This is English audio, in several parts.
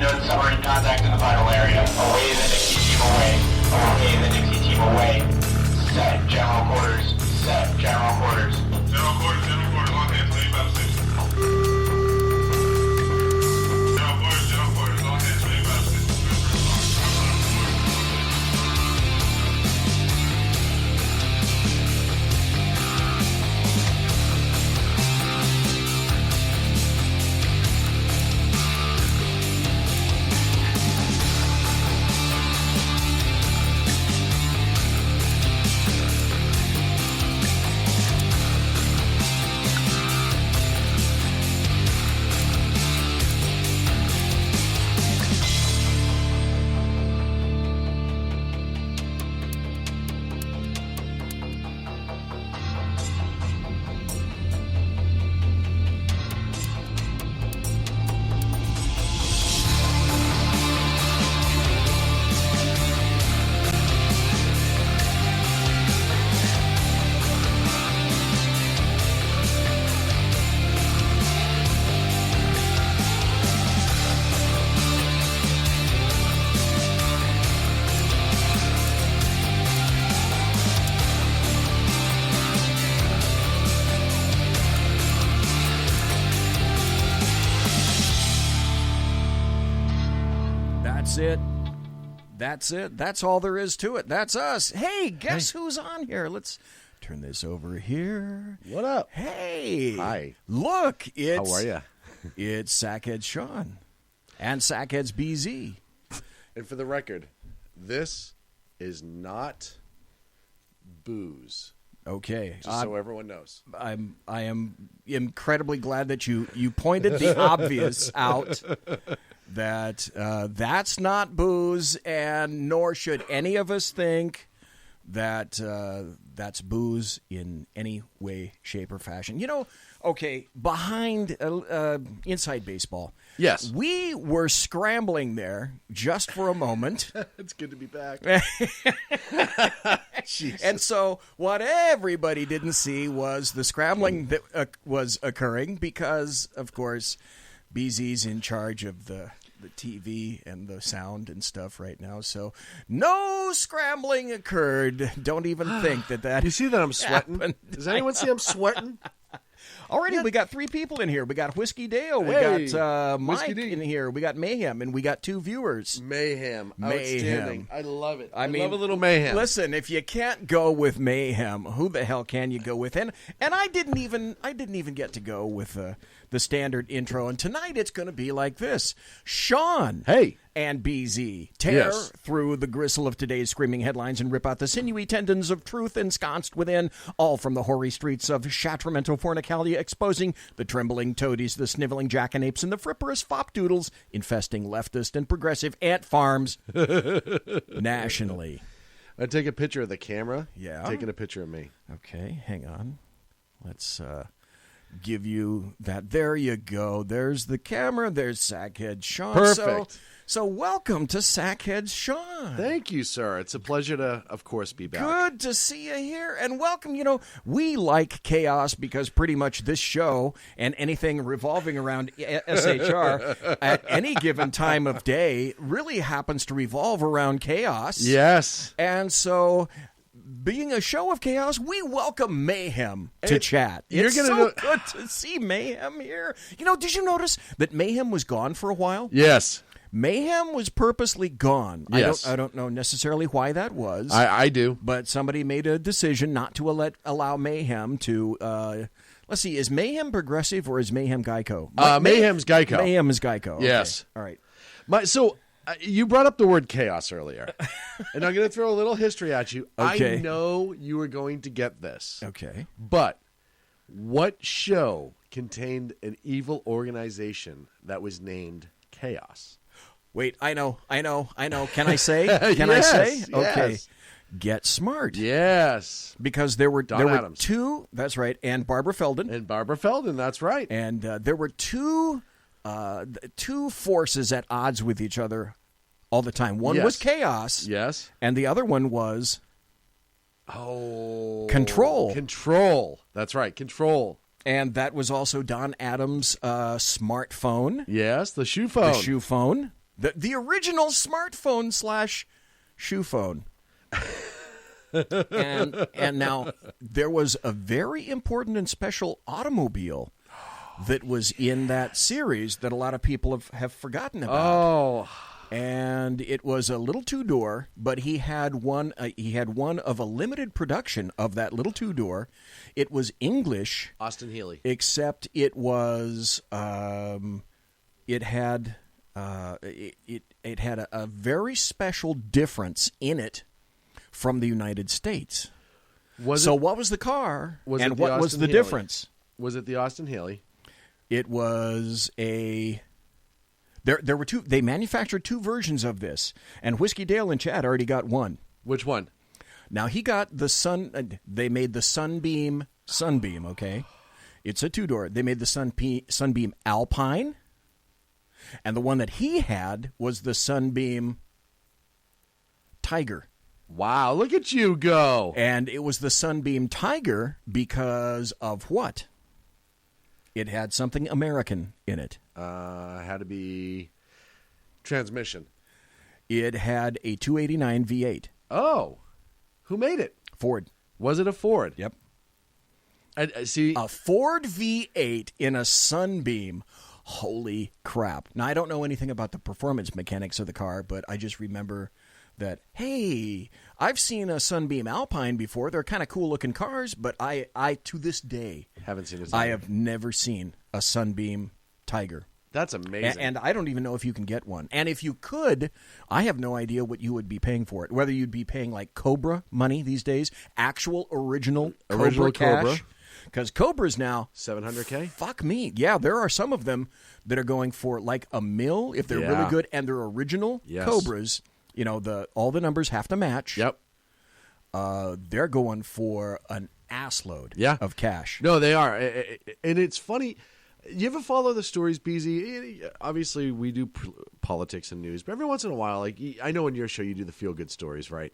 unknown submarine contact in the vital area. Away the Nixie team away. Away the Nixie team away. Set general quarters. Set general quarters. General quarters, all hands, leave out of station. General quarters, all hands, leave out of station. That's it. That's all there is to it. That's us. Hey, guess who's on here? Let's turn this over here. What up? Hey. Hi. Look, it's... How are you? It's Sack Heads SHAUN and Sack Heads BZ. And for the record, this is not booze. Okay. Just so everyone knows. I am incredibly glad that you pointed the obvious out. That that's not booze, and nor should any of us think that that's booze in any way, shape, or fashion. You know, okay, behind Inside Baseball, yes, we were scrambling just for a moment. It's good to be back. And so what everybody didn't see was the scrambling that was occurring because, of course, BZ's in charge of the TV and the sound and stuff right now. So no scrambling occurred. Don't even think that You see that I'm sweating? happened. Does anyone see I'm sweating? Already, we got 3 people in here. We got Whiskey Dale. We got Mike in here. We got Mayhem, and we got 2 viewers. Mayhem. Outstanding. I love it. I mean, love a little mayhem. Listen, if you can't go with Mayhem, who the hell can you go with? And I didn't even get to go with the standard intro. And tonight it's going to be like this: Sean. Hey. And BZ tear through the gristle of today's screaming headlines and rip out the sinewy tendons of truth ensconced within, all from the hoary streets of Shatramento Fornicalia, exposing the trembling toadies, the sniveling jackanapes, and the fripperous fopdoodles infesting leftist and progressive ant farms nationally. I take a picture of the camera. Yeah. Taking a picture of me. Okay, hang on. Let's give you that. There you go. There's the camera. There's Sack Heads SHAUN. Perfect. So welcome to Sack Heads SHAUN. Thank you, sir. It's a pleasure to, of course, be back. Good to see you here. And welcome. You know, we like chaos because pretty much this show and anything revolving around SHR at any given time of day really happens to revolve around chaos. Yes. And so, being a show of chaos, we welcome Mayhem to chat. It's so good to see Mayhem here. You know, did you notice that Mayhem was gone for a while? Yes. Mayhem was purposely gone. Yes. I don't know necessarily why that was. I do. But somebody made a decision not to allow Mayhem to... let's see, is Mayhem Progressive or is Mayhem Geico? Mayhem's Geico. Mayhem is Geico. Okay. Yes. All right. You brought up the word chaos earlier, and I'm going to throw a little history at you. Okay. I know you are going to get this. Okay. But what show contained an evil organization that was named Chaos? Wait, I know. Can I say? Can Yes, I say? Okay. yes. Get Smart. Yes. Because there were Adams. 2, that's right, and Barbara Feldon. And Barbara Feldon, that's right. And there were two forces at odds with each other all the time. One was chaos. Yes. And the other one was Control. That's right. Control. And that was also Don Adams' smartphone. Yes, the shoe phone. The shoe phone. The original smartphone / shoe phone. and now there was a very important and special automobile that was in that series that a lot of people have forgotten about. Oh. And it was a little two-door, but he had one of a limited production of that little two-door. It was English. Austin Healey. Except it was it had a very special difference in it from the United States. What was the car and what was the difference? Was it the Austin Healey? It was a... There were two. They manufactured two versions of this, and Whiskey Dale and Chad already got one. Which one? Now he got the Sun. They made the Sunbeam. Okay, it's a two-door. They made the Sunbeam Alpine, and the one that he had was the Sunbeam Tiger. Wow! Look at you go! And it was the Sunbeam Tiger because of what? It had something American in it. Had to be transmission. It had a 289 V8. Oh, who made it? Ford. Was it a Ford? Yep. I see. A Ford V8 in a Sunbeam. Holy crap. Now, I don't know anything about the performance mechanics of the car, but I just remember that, hey, I've seen a Sunbeam Alpine before. They're kind of cool-looking cars, but I to this day, haven't seen it. I have never seen a Sunbeam Tiger. That's amazing. And I don't even know if you can get one. And if you could, I have no idea what you would be paying for it. Whether you'd be paying like Cobra money these days, actual original Cobra cash. Because Cobra's now $700K. Fuck me. Yeah, there are some of them that are going for like $1 million if they're really good and they're original Cobras. You know, all the numbers have to match. Yep. They're going for an assload of cash. No, they are. And it's funny. You ever follow the stories, BZ? Obviously, we do politics and news, but every once in a while, like I know in your show you do the feel-good stories, right?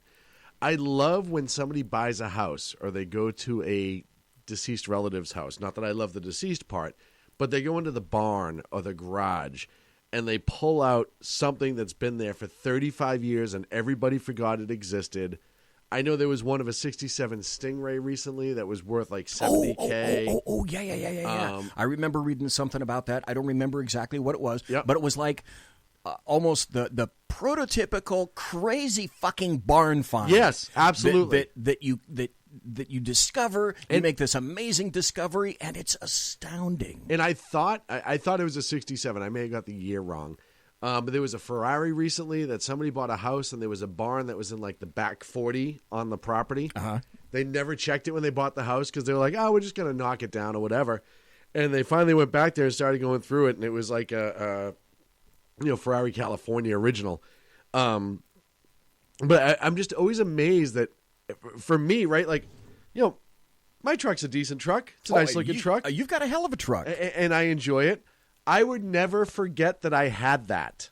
I love when somebody buys a house or they go to a deceased relative's house. Not that I love the deceased part, but they go into the barn or the garage and they pull out something that's been there for 35 years and everybody forgot it existed. I know there was one of a 67 Stingray recently that was worth like $70K. Yeah. I remember reading something about that. I don't remember exactly what it was, Yep. but it was like almost the prototypical crazy fucking barn find. Yes, absolutely. That you discover, you make this amazing discovery, and it's astounding. And I thought it was a 67. I may have got the year wrong. But there was a Ferrari recently that somebody bought a house, and there was a barn that was in like the back 40 on the property. Uh-huh. They never checked it when they bought the house because they were like, oh, we're just going to knock it down or whatever. And they finally went back there and started going through it, and it was like a Ferrari California original. But I'm just always amazed that for me, right, like, my truck's a decent truck. It's a nice-looking truck. You've got a hell of a truck. And I enjoy it. I would never forget that I had that.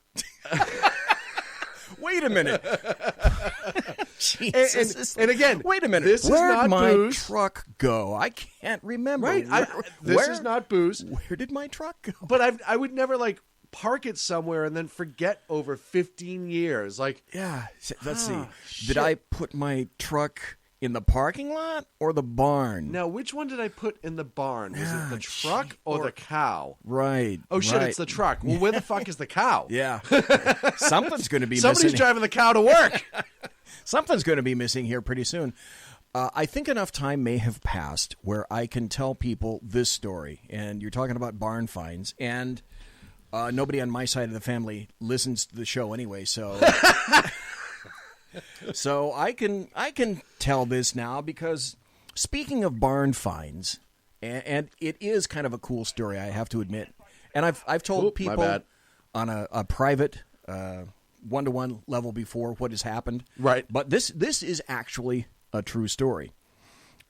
Wait a minute. Jesus. And again, wait a minute. This Where'd is not my booze. truck go? I can't remember. Right? This is not booze. Where did my truck go? But I would never like park it somewhere and then forget over 15 years. Like, yeah. Let's see. Shit. Did I put my truck in the parking lot or the barn? Now, which one did I put in the barn? Was it the truck or the cow? Right. Oh, shit, right. It's the truck. Well, where the fuck is the cow? Yeah. Something's going to be Somebody's missing. driving the cow to work. Something's going to be missing here pretty soon. I think enough time may have passed where I can tell people this story. And you're talking about barn finds. And nobody on my side of the family listens to the show anyway, so... So I can tell this now because speaking of barn finds, and it is kind of a cool story, I have to admit. And I've told people on a private one-to-one level before what has happened. Right. But this is actually a true story.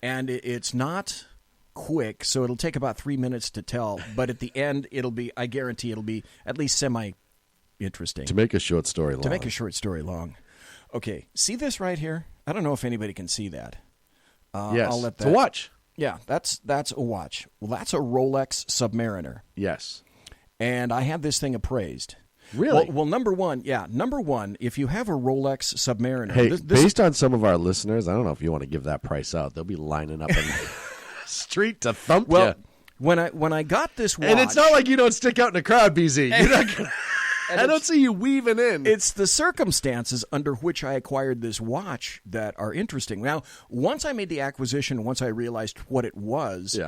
And it's not quick, so it'll take about 3 minutes to tell. But at the end, I guarantee it'll be at least semi-interesting. To make a short story long. Okay, see this right here? I don't know if anybody can see that. Yes, I'll let it's a watch. Yeah, that's a watch. Well, that's a Rolex Submariner. Yes. And I had this thing appraised. Really? Well, number one, if you have a Rolex Submariner, Hey, based on some of our listeners, I don't know if you want to give that price out. They'll be lining up in the street to thump you. When I got this watch, And it's not like you don't stick out in a crowd, BZ. You're not gonna, I don't see you weaving in. it's the circumstances under which I acquired this watch that are interesting. Now, once I made the acquisition, once I realized what it was,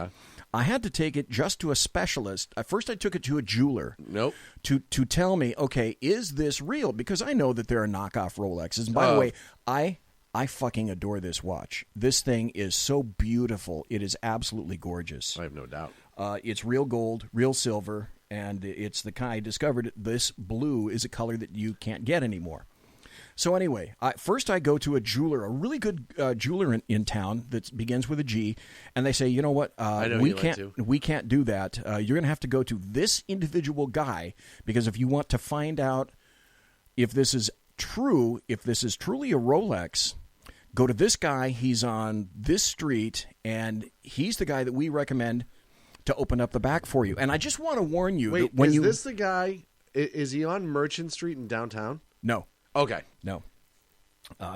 I had to take it just to a specialist. First, I took it to a jeweler. Nope. To tell me, okay, is this real? Because I know that there are knockoff Rolexes. And by the way, I fucking adore this watch. This thing is so beautiful. It is absolutely gorgeous. I have no doubt. It's real gold, real silver, and it's the kind I discovered this blue is a color that you can't get anymore. So anyway, first I go to a jeweler, a really good jeweler in town that begins with a G, and they say, you know what, we can't do that. You're going to have to go to this individual guy, because if you want to find out if this is true, if this is truly a Rolex, go to this guy. He's on this street, and he's the guy that we recommend to open up the back for you. And I just want to warn you. Wait, that is this the guy? Is he on Merchant Street in downtown? No. Okay. No.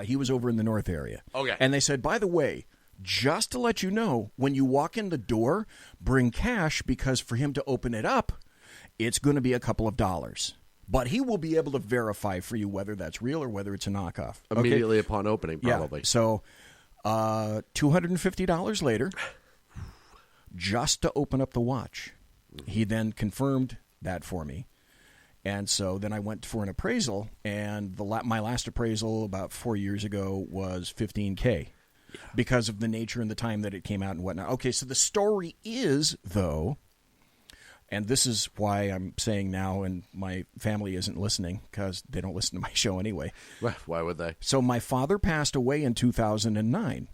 He was over in the north area. Okay. And they said, by the way, just to let you know, when you walk in the door, bring cash, because for him to open it up, it's going to be a couple of dollars. But he will be able to verify for you whether that's real or whether it's a knockoff. Immediately upon opening, probably. Yeah. So $250 later, just to open up the watch. He then confirmed that for me. And so then I went for an appraisal, and my last appraisal about 4 years ago was $15K because of the nature and the time that it came out and whatnot. Okay, so the story is, though, and this is why I'm saying now, and my family isn't listening because they don't listen to my show anyway. Why would they? So my father passed away in 2009.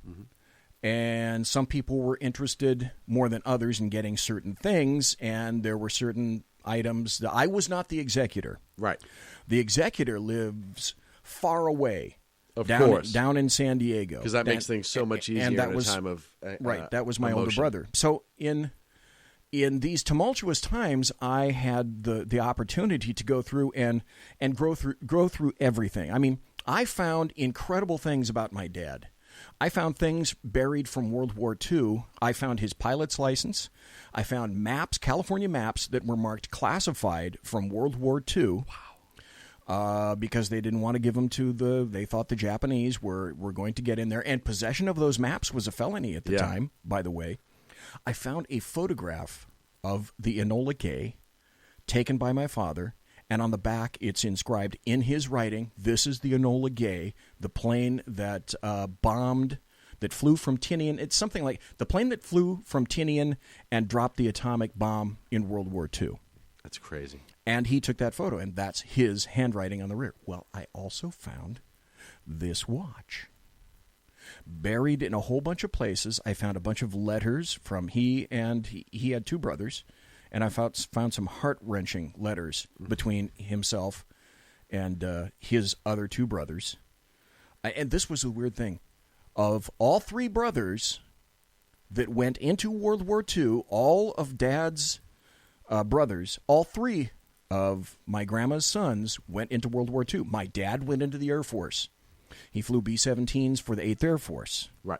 And some people were interested more than others in getting certain things, and there were certain items that I was not the executor. Right. The executor lives far away. Of course. Down in San Diego. Because that makes things so much easier in a time of right. That was my emotion. older brother. So in these tumultuous times, I had the opportunity to go through and grow through everything. I mean, I found incredible things about my dad. I found things buried from World War II. I found his pilot's license. I found maps, California maps, that were marked classified from World War II. Wow. Because they didn't want to give them to they thought the Japanese were going to get in there. And possession of those maps was a felony at the time, by the way. I found a photograph of the Enola Gay taken by my father. And on the back, it's inscribed in his writing, this is the Enola Gay, the plane that bombed, that flew from Tinian. It's something like the plane that flew from Tinian and dropped the atomic bomb in World War II. That's crazy. And he took that photo, and that's his handwriting on the rear. Well, I also found this watch. Buried in a whole bunch of places, I found a bunch of letters from he had two brothers. And I found some heart-wrenching letters between himself and his other two brothers. And this was a weird thing. Of all three brothers that went into World War II, all of Dad's brothers, all three of my grandma's sons went into World War II. My dad went into the Air Force. He flew B-17s for the 8th Air Force. Right.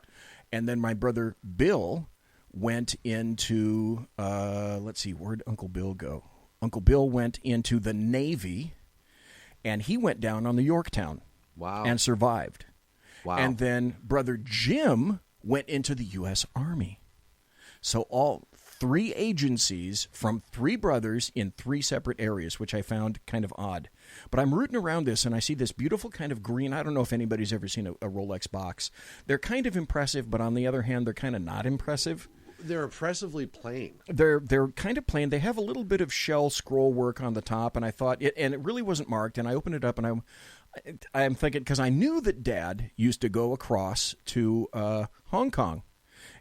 And then my brother Bill went into, let's see, where'd Uncle Bill go? Uncle Bill went into the Navy, and he went down on the Yorktown. Wow. And survived. Wow. And then Brother Jim went into the U.S. Army. So all three agencies from three brothers in three separate areas, which I found kind of odd. But I'm rooting around this, and I see this beautiful kind of green. I don't know if anybody's ever seen a Rolex box. They're kind of impressive, but on the other hand, they're kind of not impressive. They're impressively plain. They're kind of plain. They have a little bit of shell scroll work on the top, and I thought and it really wasn't marked. And I opened it up, and I'm thinking, because I knew that Dad used to go across to Hong Kong,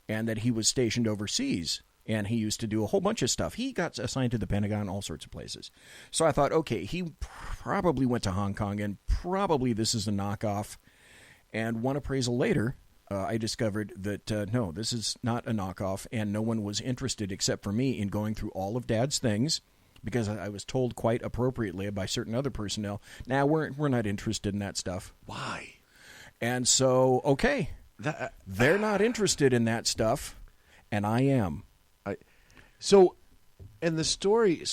and that he was stationed overseas, and he used to do a whole bunch of stuff. He got assigned to the Pentagon, all sorts of places. So I thought, okay, he probably went to Hong Kong, and probably this is a knockoff. And one appraisal later, I discovered that, no, this is not a knockoff, and no one was interested except for me in going through all of Dad's things because I was told quite appropriately by certain other personnel, "Nah, we're not interested in that stuff." Why? And so, okay, they're not interested in that stuff, and I am. And the story,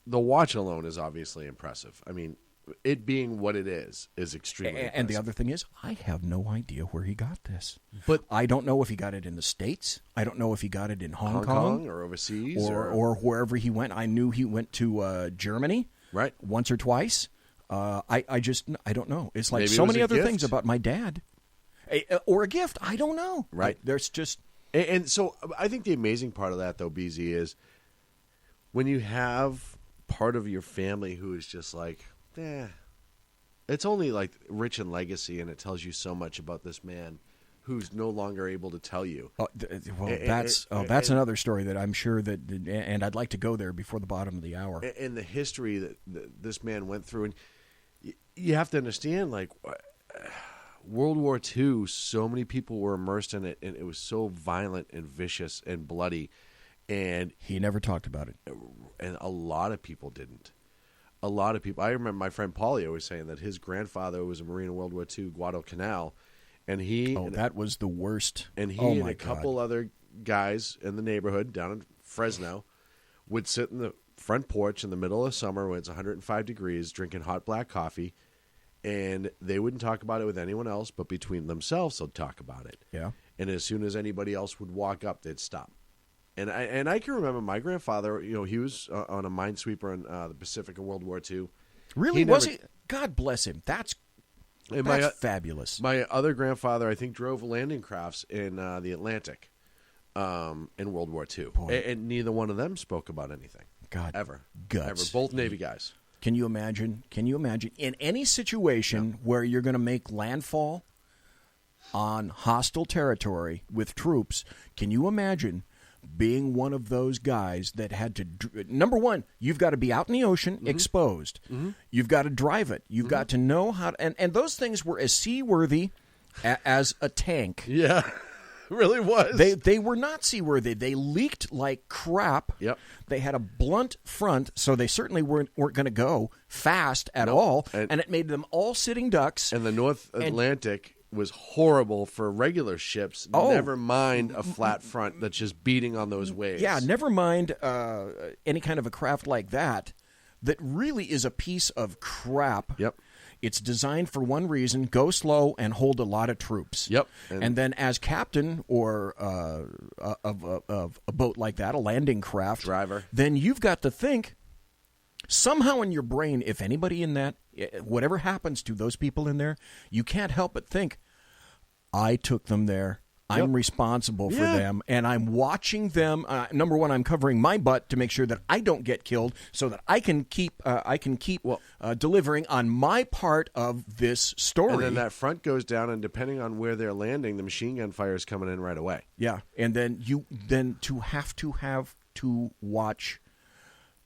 the watch alone is obviously impressive. I mean, it being what it is extremely impressive. And the other thing is, I have no idea where he got this. But I don't know if he got it in the States. I don't know if he got it in Hong Kong or overseas or wherever he went. I knew he went to Germany once or twice. I don't know. It's like Maybe so it was many a other gift. things about my dad. Or a gift. I don't know. Right. There's just... And so I think the amazing part of that, though, BZ, is when you have part of your family who is just like, it's only like rich in legacy, and it tells you so much about this man who's no longer able to tell you. That's another story that I'm sure that, and I'd like to go there before the bottom of the hour. And the history that this man went through, and you have to understand, like, World War II, so many people were immersed in it, and it was so violent and vicious and bloody. And he never talked about it. And a lot of people didn't. A lot of people. I remember my friend Paulie always saying that his grandfather was a Marine in World War II, Guadalcanal, and he... Oh, that was the worst. And he and a couple other guys in the neighborhood down in Fresno would sit in the front porch in the middle of summer when it's 105 degrees, drinking hot black coffee, and they wouldn't talk about it with anyone else, but between themselves they'd talk about it. Yeah. And as soon as anybody else would walk up, they'd stop. And I can remember my grandfather, he was on a minesweeper in the Pacific in World War II. Really? Was he? God bless him. That's fabulous. My other grandfather, I think, drove landing crafts in the Atlantic in World War II. And neither one of them spoke about anything. God. Ever. Guts. Ever. Both Navy guys. Can you imagine? In any situation where you're going to make landfall on hostile territory with troops, can you imagine being one of those guys that had to... Number one, you've got to be out in the ocean, exposed. Mm-hmm. You've got to drive it. You've got to know how to... And those things were as seaworthy as a tank. Yeah, it really was. They were not seaworthy. They leaked like crap. Yep. They had a blunt front, so they certainly weren't going to go fast at all. And it made them all sitting ducks. And the North Atlantic... was horrible for regular ships. Never mind a flat front that's just beating on those waves. Yeah, never mind any kind of a craft like that really is a piece of crap. Yep. It's designed for one reason: go slow and hold a lot of troops. Yep. And then as captain or of a boat like that, a landing craft driver, then you've got to think somehow in your brain, if anybody in that, whatever happens to those people in there, you can't help but think, I took them there. I'm responsible for them, and I'm watching them. Number one, I'm covering my butt to make sure that I don't get killed, so that I can keep delivering on my part of this story. And then that front goes down, and depending on where they're landing, the machine gun fire is coming in right away. Yeah, and then to have to watch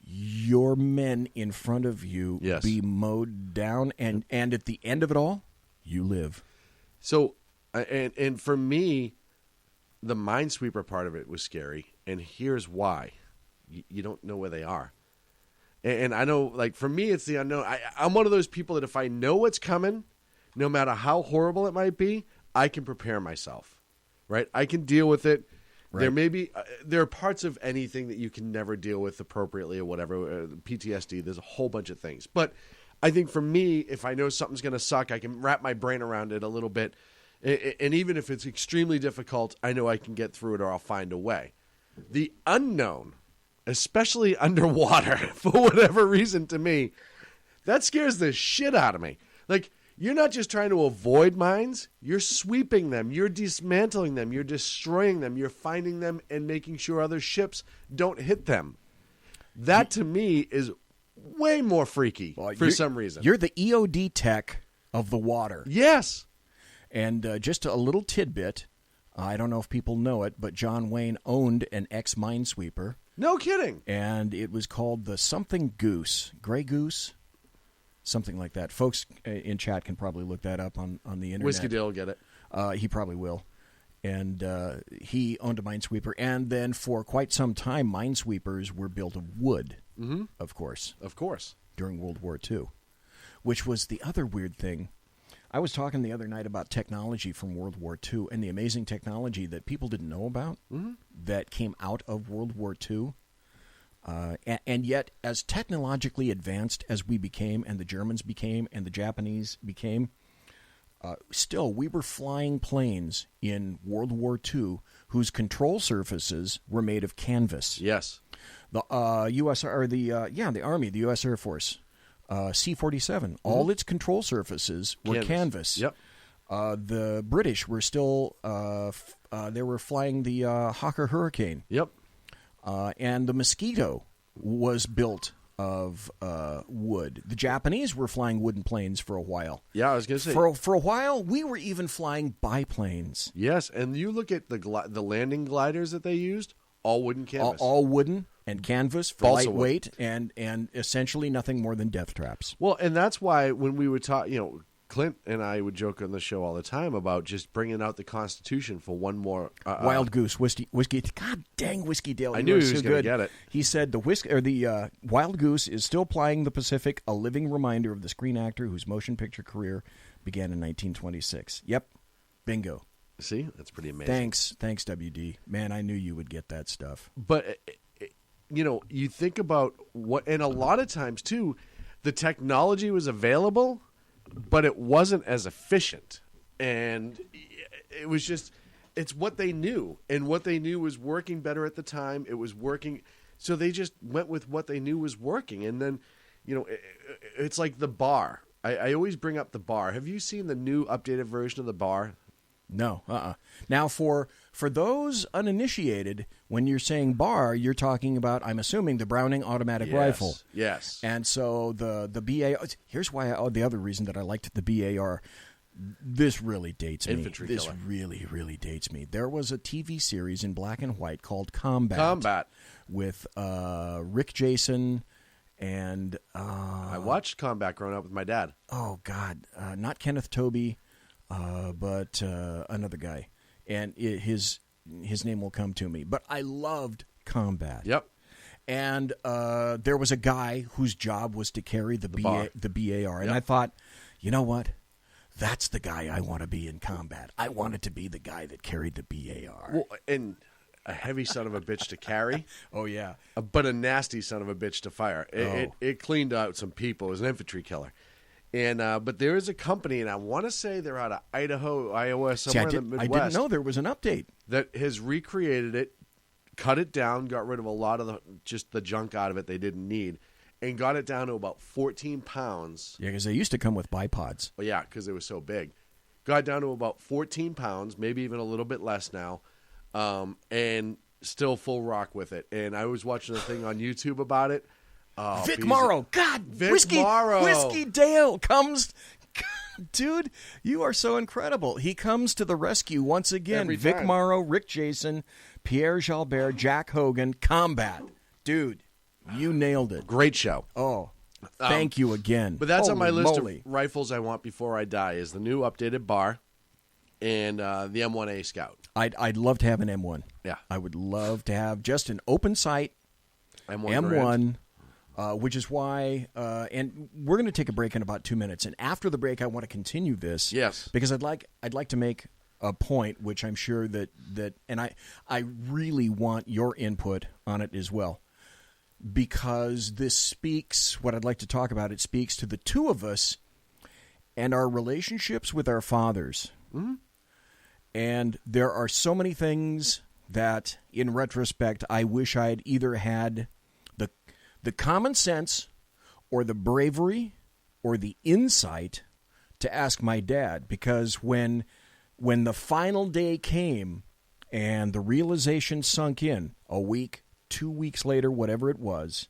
your men in front of you be mowed down, and at the end of it all, you live. So, and for me, the minesweeper part of it was scary, and here's why. You don't know where they are. And I know, like, for me, it's the unknown. I'm one of those people that if I know what's coming, no matter how horrible it might be, I can prepare myself, right? I can deal with it. Right. There are parts of anything that you can never deal with appropriately or whatever. PTSD, there's a whole bunch of things. But I think for me, if I know something's going to suck, I can wrap my brain around it a little bit. And even if it's extremely difficult, I know I can get through it or I'll find a way. The unknown, especially underwater, for whatever reason to me, that scares the shit out of me. Like, you're not just trying to avoid mines. You're sweeping them. You're dismantling them. You're destroying them. You're finding them and making sure other ships don't hit them. That, to me, is way more freaky for some reason. You're the EOD tech of the water. Yes. And just a little tidbit, I don't know if people know it, but John Wayne owned an ex-minesweeper. No kidding. And it was called the something Goose, Gray Goose. Something like that. Folks in chat can probably look that up on the internet. Whiskey Dale will get it. He probably will. And he owned a minesweeper. And then for quite some time, minesweepers were built of wood, of course. Of course. During World War II, which was the other weird thing. I was talking the other night about technology from World War II and the amazing technology that people didn't know about that came out of World War II. And yet, as technologically advanced as we became, and the Germans became, and the Japanese became, still, we were flying planes in World War II whose control surfaces were made of canvas. Yes. The the Army, the U.S. Air Force, C-47, all its control surfaces were canvas. Yep. The British were still they were flying the Hawker Hurricane. Yep. And the Mosquito was built of wood. The Japanese were flying wooden planes for a while. Yeah, I was going to say. For a while, we were even flying biplanes. Yes, and you look at the landing gliders that they used, all wooden canvas. All wooden and canvas for Balsa lightweight and essentially nothing more than death traps. Well, and that's why when we would talk, Clint and I would joke on the show all the time about just bringing out the Constitution for one more Wild Goose whiskey. God dang, Whiskey Dale! I knew he was going to get it. He said the Wild Goose is still plying the Pacific, a living reminder of the screen actor whose motion picture career began in 1926. Yep, bingo. See, that's pretty amazing. Thanks, WD. Man, I knew you would get that stuff. But you think about what, and a lot of times too, the technology was available, but it wasn't as efficient, and it was just, it's what they knew, and what they knew was working better at the time. It was working, so they just went with what they knew was working. And then, it's like the bar. I always bring up the bar. Have you seen the new updated version of the bar? No. Now, for those uninitiated, when you're saying bar, you're talking about, I'm assuming, the Browning automatic rifle. Yes. And so the BAR. Here's why. The other reason that I liked the BAR. This really dates me. Infantry this killer. really, really dates me. There was a TV series in black and white called Combat. With Rick Jason and I watched Combat growing up with my dad. Oh God, not Kenneth Tobey. But another guy, and his name will come to me. But I loved Combat. Yep. And there was a guy whose job was to carry the BAR, and I thought, you know what? That's the guy I want to be in Combat. I wanted to be the guy that carried the BAR. Well, and a heavy son of a bitch to carry. Oh yeah. But a nasty son of a bitch to fire. It cleaned out some people. It was an infantry killer. And but there is a company, and I want to say they're out of Idaho, Iowa, somewhere in the Midwest. I didn't know there was an update that has recreated it, cut it down, got rid of a lot of the junk out of it they didn't need, and got it down to about 14 pounds. Yeah, because they used to come with bipods. Well, yeah, because it was so big. Got down to about 14 pounds, maybe even a little bit less now, and still full rock with it. And I was watching a thing on YouTube about it. Vic Morrow, God, Vic Morrow. Whiskey Dale comes, dude, you are so incredible. He comes to the rescue once again. Every Vic time. Morrow, Rick Jason, Pierre Jalbert, Jack Hogan, Combat, dude, you nailed it. Great show. Oh, thank you again. But that's on my list moly. of rifles I want before I die. Is the new updated bar and the M1A Scout. I'd love to have an M1. Yeah, I would love to have just an open sight M1. Which is why, and we're going to take a break in about 2 minutes. And after the break, I want to continue this. Yes, because I'd like to make a point, which I'm sure that and I really want your input on it as well, because this speaks. What I'd like to talk about, it speaks to the two of us and our relationships with our fathers. Mm-hmm. And there are so many things that, in retrospect, I wish I'd either had the common sense or the bravery or the insight to ask my dad, because when the final day came and the realization sunk in a week, 2 weeks later, whatever it was,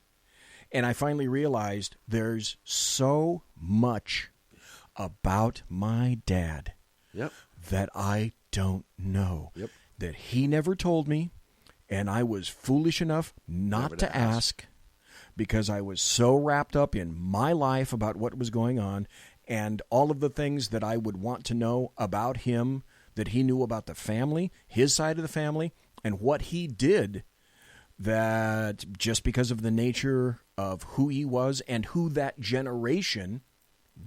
and I finally realized there's so much about my dad that I don't know, that he never told me, and I was foolish enough not to ask. Because I was so wrapped up in my life about what was going on and all of the things that I would want to know about him that he knew about the family, his side of the family, and what he did, that just because of the nature of who he was and who that generation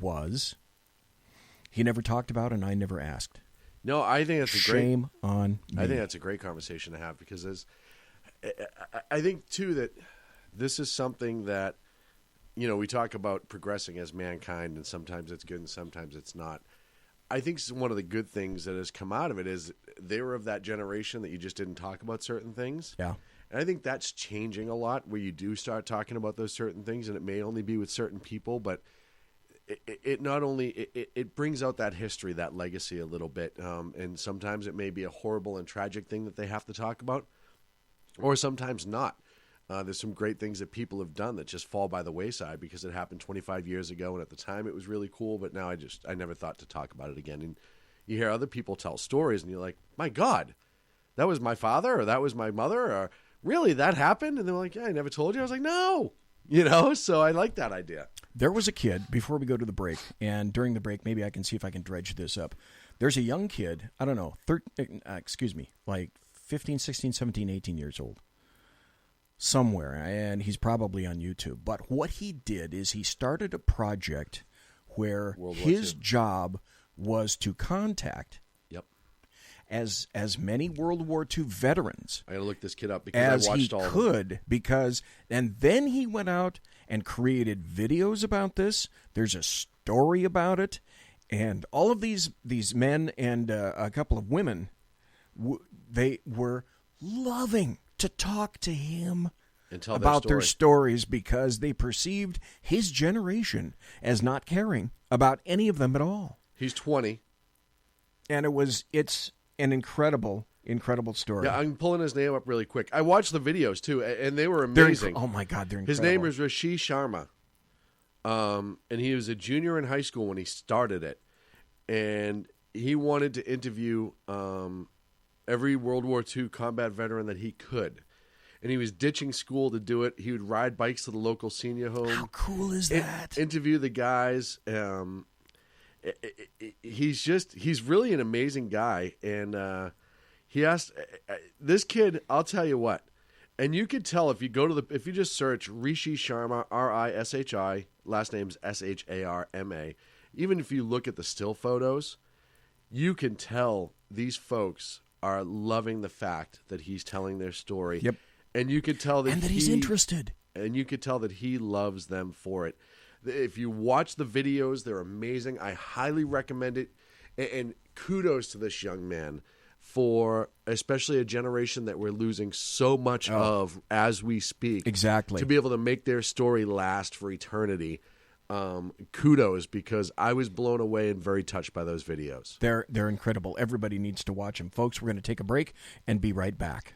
was, he never talked about and I never asked. No, I think that's a Shame on me. I think that's a great conversation to have, because I think too that this is something that, you know, we talk about progressing as mankind, and sometimes it's good and sometimes it's not. I think one of the good things that has come out of it is they were of that generation that you just didn't talk about certain things. Yeah. And I think that's changing a lot, where you do start talking about those certain things, and it may only be with certain people, but it not only it brings out that history, that legacy a little bit, and sometimes it may be a horrible and tragic thing that they have to talk about, or sometimes not. There's some great things that people have done that just fall by the wayside because it happened 25 years ago, and at the time it was really cool, but now I never thought to talk about it again. And you hear other people tell stories, and you're like, my God, that was my father, or that was my mother, or really, that happened? And they're like, yeah, I never told you. I was like, no. You know, so I like that idea. There was a kid, before we go to the break, and during the break, maybe I can see if I can dredge this up. There's a young kid, I don't know, like 15, 16, 17, 18 years old, somewhere, and he's probably on YouTube. But what he did is he started a project where his job was to contact as many World War II veterans. I got to look this kid up because I watched all of them. As he could, because, and then he went out and created videos about this. There's a story about it, and all of these men and a couple of women, they were loving to talk to him and tell about their stories, because they perceived his generation as not caring about any of them at all. He's 20. And it's an incredible story. Yeah, I'm pulling his name up really quick. I watched the videos too, and they were amazing. Oh my God, they're incredible. His name is Rishi Sharma, and he was a junior in high school when he started it, and he wanted to interview every World War II combat veteran that he could, and he was ditching school to do it. He would ride bikes to the local senior home. How cool is that? Interview the guys. He's really an amazing guy, and he asked this kid. I'll tell you what, and you could tell if you go to if you just search Rishi Sharma, Rishi, last name's Sharma. Even if you look at the still photos, you can tell these folks are loving the fact that he's telling their story. Yep, and you could tell that he's interested, and you could tell that he loves them for it. If you watch the videos, they're amazing. I highly recommend it. And kudos to this young man for especially a generation that we're losing so much of as we speak. Exactly. To be able to make their story last for eternity. Kudos, because I was blown away and very touched by those videos. They're incredible. Everybody needs to watch them. Folks, we're going to take a break and be right back.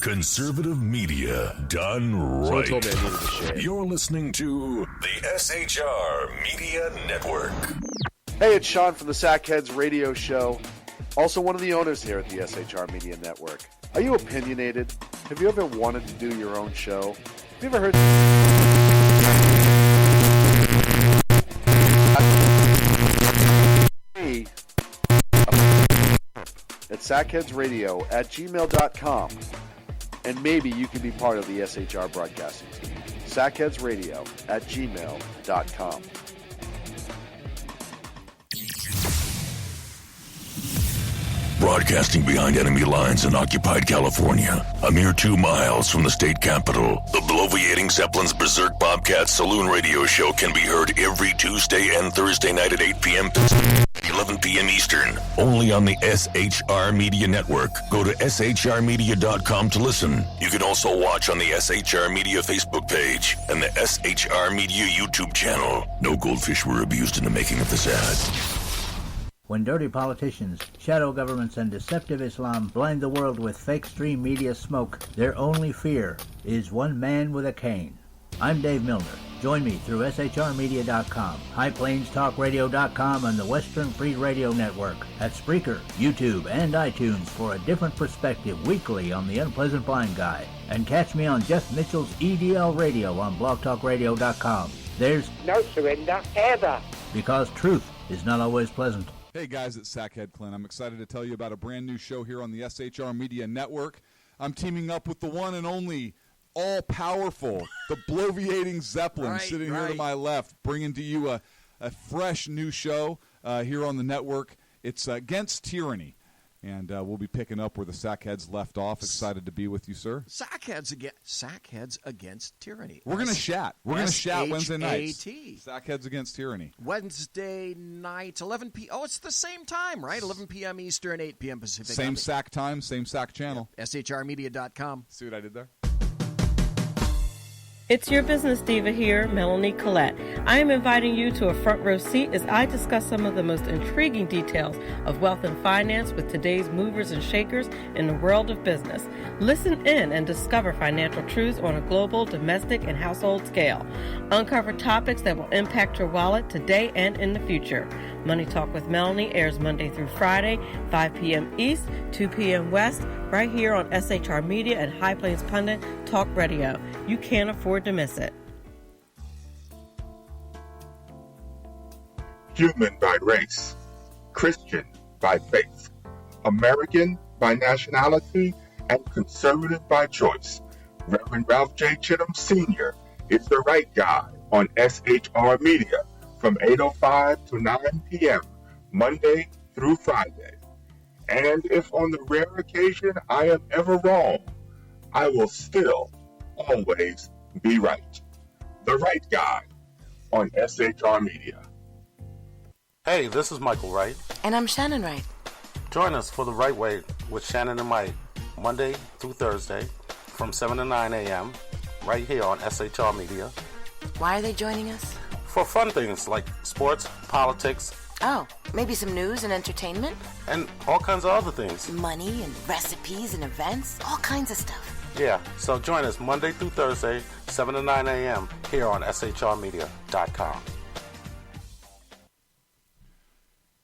Conservative media done right. Someone told me I needed to share. You're listening to the SHR Media Network. Hey, it's Sean from the Sack Heads radio show. Also one of the owners here at the SHR Media Network. Are you opinionated? Have you ever wanted to do your own show? Have you ever heard... at sackheadsradio@gmail.com, and maybe you can be part of the SHR broadcasting team. sackheadsradio@gmail.com. Broadcasting behind enemy lines in occupied California, a mere 2 miles from the state capital, the bloviating Zeppelin's Berserk Bobcat Saloon radio show can be heard every Tuesday and Thursday night at 8 p.m. Pacific, 11 p.m. Eastern, only on the SHR Media Network. Go to shrmedia.com to listen. You can also watch on the SHR Media Facebook page and the SHR Media YouTube channel. No goldfish were abused in the making of this ad. When dirty politicians, shadow governments, and deceptive Islam blind the world with fake stream media smoke, their only fear is one man with a cane. I'm Dave Milner. Join me through shrmedia.com, highplains.talkradio.com, and the Western Free Radio Network at Spreaker, YouTube, and iTunes for a different perspective weekly on the Unpleasant Blind Guy. And catch me on Jeff Mitchell's EDL Radio on blogtalkradio.com. There's no surrender ever, because truth is not always pleasant. Hey guys, it's Sack Head Clint. I'm excited to tell you about a brand new show here on the SHR Media Network. I'm teaming up with the one and only all-powerful, the bloviating Zeppelin, sitting here to my left, bringing to you a fresh new show here on the network. It's Against Tyranny. And we'll be picking up where the Sackheads left off. Excited to be with you, sir. Sackheads Against Tyranny. We're going to chat. We're going to chat Wednesday nights. S-H-A-T. Sackheads Against Tyranny. Wednesday nights, 11 p.m. Oh, it's the same time, right? 11 p.m. Eastern, 8 p.m. Pacific. Same Sack time, same Sack channel. Yep. SHRmedia.com. See what I did there? It's your business diva here, Melanie Collette. I am inviting you to a front row seat as I discuss some of the most intriguing details of wealth and finance with today's movers and shakers in the world of business. Listen in and discover financial truths on a global, domestic, and household scale. Uncover topics that will impact your wallet today and in the future. Money Talk with Melanie airs Monday through Friday, 5 p.m. East, 2 p.m. West, right here on SHR Media and High Plains Pundit Talk Radio. You can't afford to miss it. Human by race, Christian by faith, American by nationality, and conservative by choice. Reverend Ralph J. Chittum Sr. is the right guy on SHR Media from 8:05 to 9 p.m. Monday through Friday. And if on the rare occasion I am ever wrong, I will still always be right. The right guy on SHR Media. Hey, this is Michael Wright. And I'm Shannon Wright. Join us for The Right Way with Shannon and Mike, Monday through Thursday from 7 to 9 a.m. right here on SHR Media. Why are they joining us? For fun things like sports, politics. Oh, maybe some news and entertainment? And all kinds of other things. Money and recipes and events, all kinds of stuff. Yeah, so join us Monday through Thursday, 7 to 9 a.m. here on SHRmedia.com.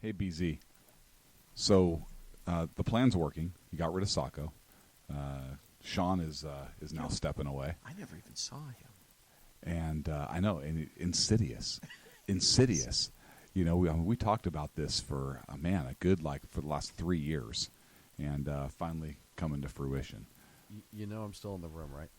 Hey, BZ. So the plan's working. You got rid of Sacco. Shaun is now stepping away. I never even saw him. And I know, and insidious. You know, we talked about this for, for the last 3 years, and finally coming to fruition. You know I'm still in the room, right?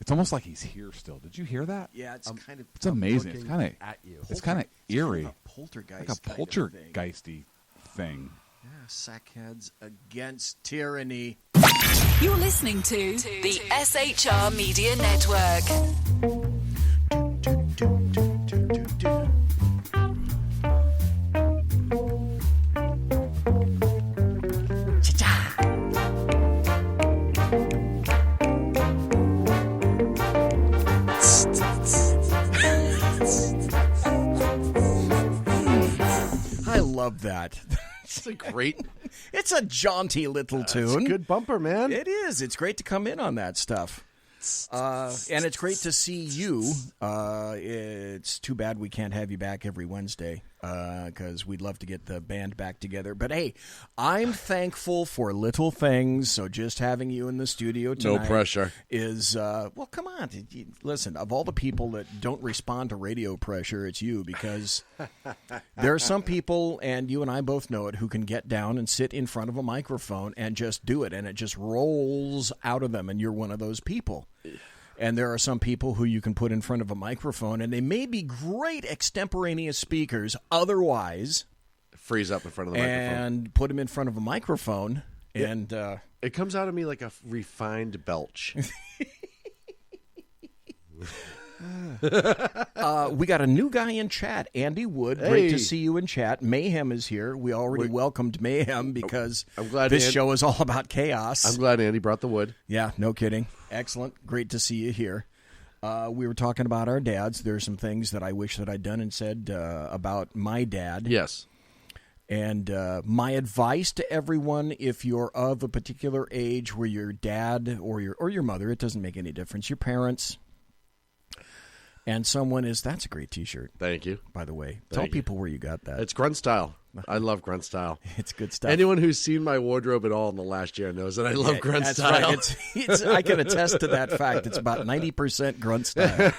It's almost like he's here still. Did you hear that? Yeah, it's kind of... It's amazing. It's kind of at you. It's kind of eerie. Kind of a poltergeist. Like a poltergeisty thing. Yeah, Sackheads Against Tyranny. You're listening to the SHR Media Network. I love that. It's a great... It's a jaunty little tune. It's a good bumper, man. It is. It's great to come in on that stuff. And it's great to see you. It's too bad we can't have you back every Wednesday because we'd love to get the band back together. But, hey, I'm thankful for little things, so just having you in the studio tonight no pressure. Is, well, come on. Listen, of all the people that don't respond to radio pressure, it's you because there are some people, and you and I both know it, who can get down and sit in front of a microphone and just do it, and it just rolls out of them, and you're one of those people. And there are some people who you can put in front of a microphone, and they may be great extemporaneous speakers otherwise. Freeze up in front of the microphone. And put them in front of a microphone. And it comes out of me like a refined belch. We got a new guy in chat, Andy Wood. Great to see you in chat. Mayhem is here. We already welcomed Mayhem because I'm glad this show is all about chaos. I'm glad Andy brought the wood. Yeah, no kidding. Excellent. Great to see you here. We were talking about our dads. There are some things that I wish that I'd done and said about my dad. Yes. And my advice to everyone, if you're of a particular age where your dad or your mother, it doesn't make any difference, your parents... And someone is, that's a great T-shirt. Thank you. By the way. Tell people where you got that. It's grunt style. I love grunt style. It's good stuff. Anyone who's seen my wardrobe at all in the last year knows that I love grunt style. Right. I can attest to that fact. It's about 90% grunt style.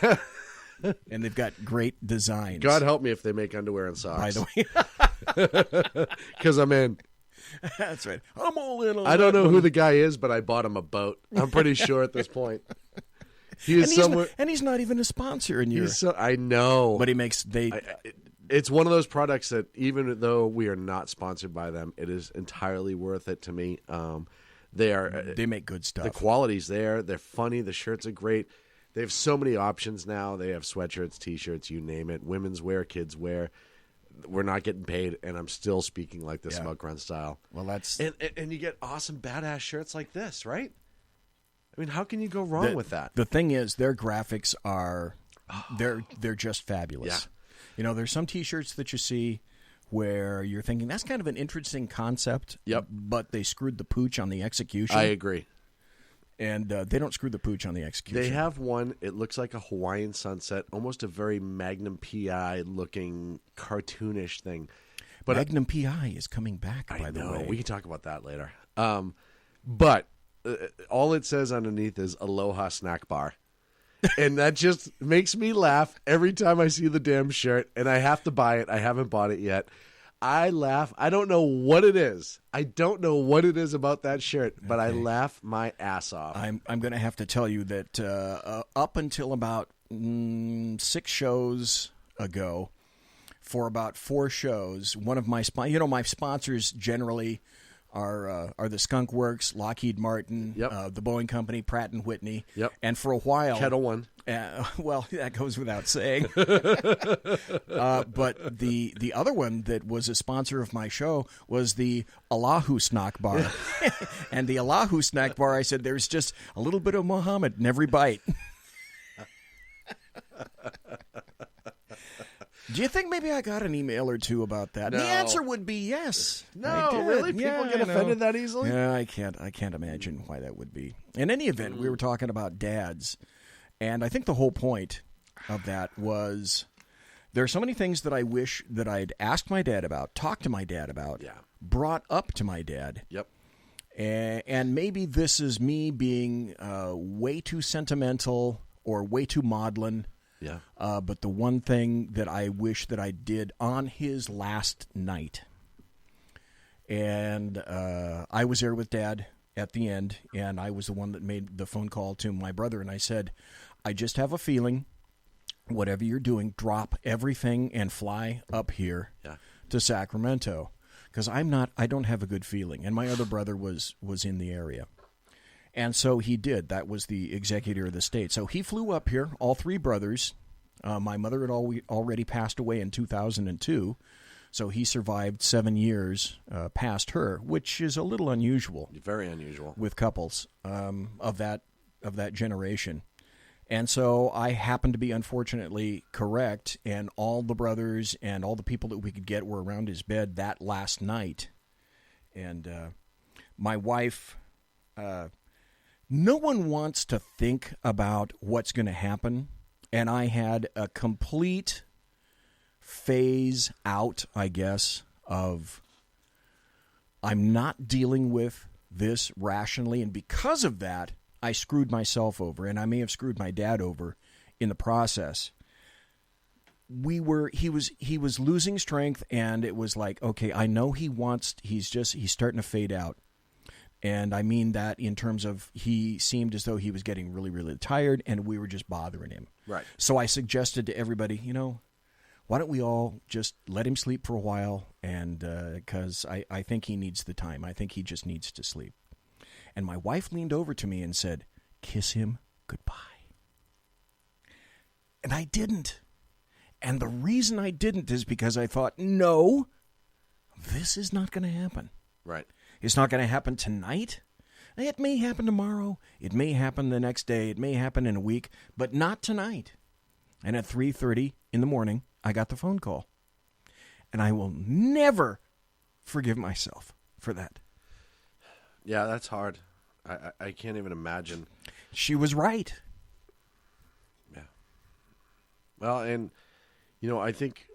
And they've got great designs. God help me if they make underwear and socks. By the way. Because I'm in. That's right. I'm all in on I don't that know one. who the guy is, but I bought him a boat. I'm pretty sure at this point. He is somewhere. And he's not even a sponsor in your. I know. But he makes. It's one of those products that even though we are not sponsored by them, it is entirely worth it to me. They make good stuff. The quality's there. They're funny. The shirts are great. They have so many options now. They have sweatshirts, T-shirts, you name it. Women's wear, kids wear. We're not getting paid, and I'm still speaking like the Smoke Run style. Well, that's and you get awesome, badass shirts like this, right? I mean, how can you go wrong with that? The thing is, their graphics are they're just fabulous. Yeah. You know, there's some T-shirts that you see where you're thinking that's kind of an interesting concept. Yep. But they screwed the pooch on the execution. I agree. And they don't screw the pooch on the execution. They have one. It looks like a Hawaiian sunset, almost a very Magnum PI looking cartoonish thing. But Magnum PI is coming back. By the way, we can talk about that later. But all it says underneath is Aloha Snack Bar. And that just makes me laugh every time I see the damn shirt, and I have to buy it. I haven't bought it yet. I laugh. I don't know what it is. I don't know what it is about that shirt, but I laugh my ass off. I'm going to have to tell you that up until about 6 shows ago, for about 4 shows, one of my my sponsors generally are the Skunk Works, Lockheed Martin, the Boeing Company, Pratt and Whitney. Yep. And for a while, Kettle One. Well, that goes without saying. But the other one that was a sponsor of my show was the Oahu Snack Bar. And the Oahu Snack Bar, I said, there's just a little bit of Muhammad in every bite. Do you think maybe I got an email or two about that? No. The answer would be yes. No, really? People get offended that easily? Yeah, I can't imagine why that would be. In any event, we were talking about dads, and I think the whole point of that was there are so many things that I wish that I'd asked my dad about, talked to my dad about, brought up to my dad. Yep. And maybe this is me being way too sentimental or way too maudlin. Yeah. But the one thing that I wish that I did on his last night, and I was there with Dad at the end, and I was the one that made the phone call to my brother, and I said, I just have a feeling, whatever you're doing, drop everything and fly up here to Sacramento, because I don't have a good feeling, and my other brother was in the area. And so he did. That was the executor of the state. So he flew up here, all 3 brothers. My mother had already passed away in 2002, so he survived 7 years past her, which is a little unusual. Very unusual. With couples of that generation. And so I happened to be unfortunately correct, and all the brothers and all the people that we could get were around his bed that last night. And my wife... no one wants to think about what's going to happen, and I had a complete phase out, I guess, of I'm not dealing with this rationally, and because of that, I screwed myself over, and I may have screwed my dad over in the process. He was losing strength, and it was like, okay, I know he's starting to fade out. And I mean that in terms of he seemed as though he was getting really, really tired, and we were just bothering him. Right. So I suggested to everybody, why don't we all just let him sleep for a while? And because I think he needs the time. I think he just needs to sleep. And my wife leaned over to me and said, kiss him goodbye. And I didn't. And the reason I didn't is because I thought, no, this is not going to happen. Right. It's not going to happen tonight. It may happen tomorrow. It may happen the next day. It may happen in a week, but not tonight. And at 3:30 in the morning, I got the phone call. And I will never forgive myself for that. Yeah, that's hard. I can't even imagine. She was right. Yeah. Well, and, I think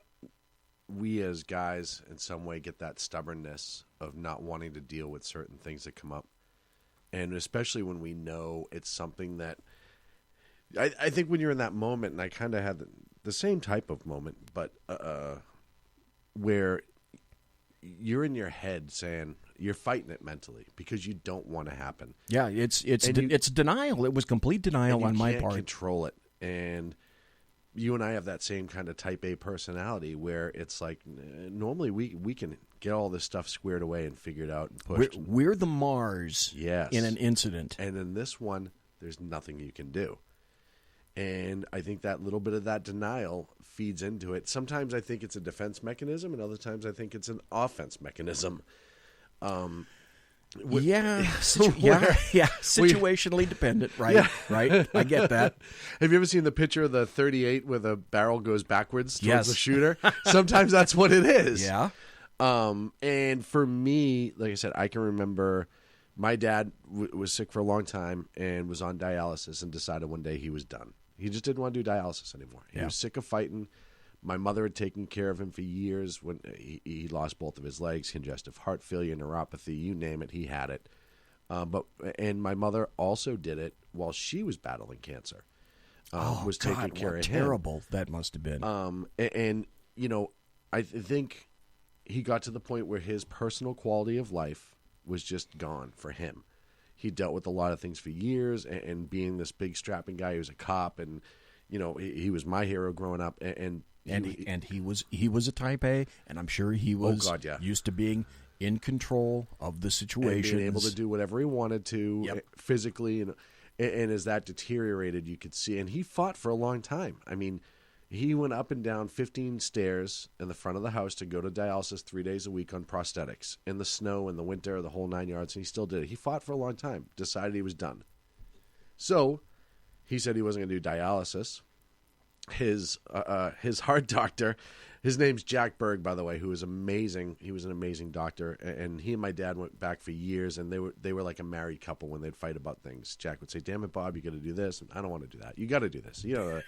we as guys in some way get that stubbornness of not wanting to deal with certain things that come up. And especially when we know it's something that I think when you're in that moment, and I kind of had the same type of moment, but where you're in your head saying you're fighting it mentally because you don't want to happen. Yeah, it's denial. It was complete denial on my part. You can't control it. And you and I have that same kind of type A personality where it's like normally we can get all this stuff squared away and figured out and pushed. We're the Mars in an incident. And in this one, there's nothing you can do. And I think that little bit of that denial feeds into it. Sometimes I think it's a defense mechanism, and other times I think it's an offense mechanism. Situationally dependent, right? Yeah. Right? I get that. Have you ever seen the picture of the 38 where the barrel goes backwards towards the Yes. shooter? Sometimes that's what it is. Yeah. And for me, like I said, I can remember my dad was sick for a long time and was on dialysis and decided one day he was done. He just didn't want to do dialysis anymore. He was sick of fighting. My mother had taken care of him for years when he lost both of his legs, congestive heart failure, neuropathy, you name it, he had it. And my mother also did it while she was battling cancer. Was taking care of him. Terrible that must have been. And you know, I think he got to the point where his personal quality of life was just gone for him. He dealt with a lot of things for years, and being this big strapping guy, he was a cop, and you know he was my hero growing up, and he was a type A, and I'm sure he was used to being in control of the situation, and being able to do whatever he wanted to physically, and as that deteriorated, you could see. And he fought for a long time. I mean, he went up and down 15 stairs in the front of the house to go to dialysis 3 days a week on prosthetics in the snow, in the winter, the whole 9 yards, and he still did it. He fought for a long time, decided he was done. So he said he wasn't going to do dialysis. His heart doctor, his name's Jack Berg, by the way, who is amazing. He was an amazing doctor, and he and my dad went back for years, and they were like a married couple when they'd fight about things. Jack would say, "Damn it, Bob, you got to do this." And I don't want to do that. You got to do this. You know.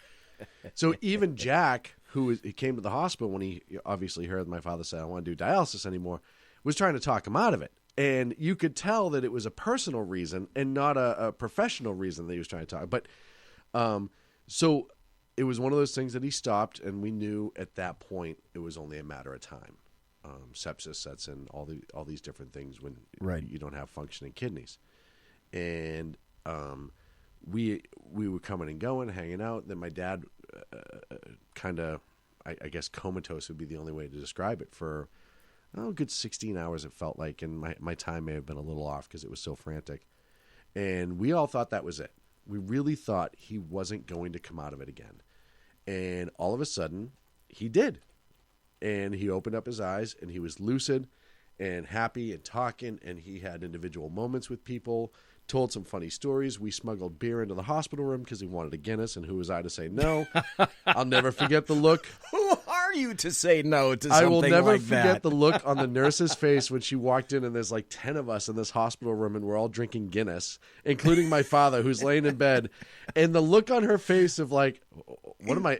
So even Jack, he came to the hospital when he obviously heard my father say, "I don't want to do dialysis anymore," was trying to talk him out of it. And you could tell that it was a personal reason and not a professional reason that he was trying to talk. But so it was one of those things that he stopped, and we knew at that point it was only a matter of time. Sepsis sets in, all these different things when you don't have functioning kidneys. And we were coming and going, hanging out. Then my dad kind of, I guess comatose would be the only way to describe it, for a good 16 hours it felt like. And my time may have been a little off because it was so frantic. And we all thought that was it. We really thought he wasn't going to come out of it again. And all of a sudden, he did. And he opened up his eyes, and he was lucid and happy and talking, and he had individual moments with people, told some funny stories. We smuggled beer into the hospital room because he wanted a Guinness, and who was I to say no? I'll never forget the look. Who are you to say no to something like that? I will never forget the look on the nurse's face when she walked in, and there's like 10 of us in this hospital room, and we're all drinking Guinness, including my father, who's laying in bed. And the look on her face of like, what do I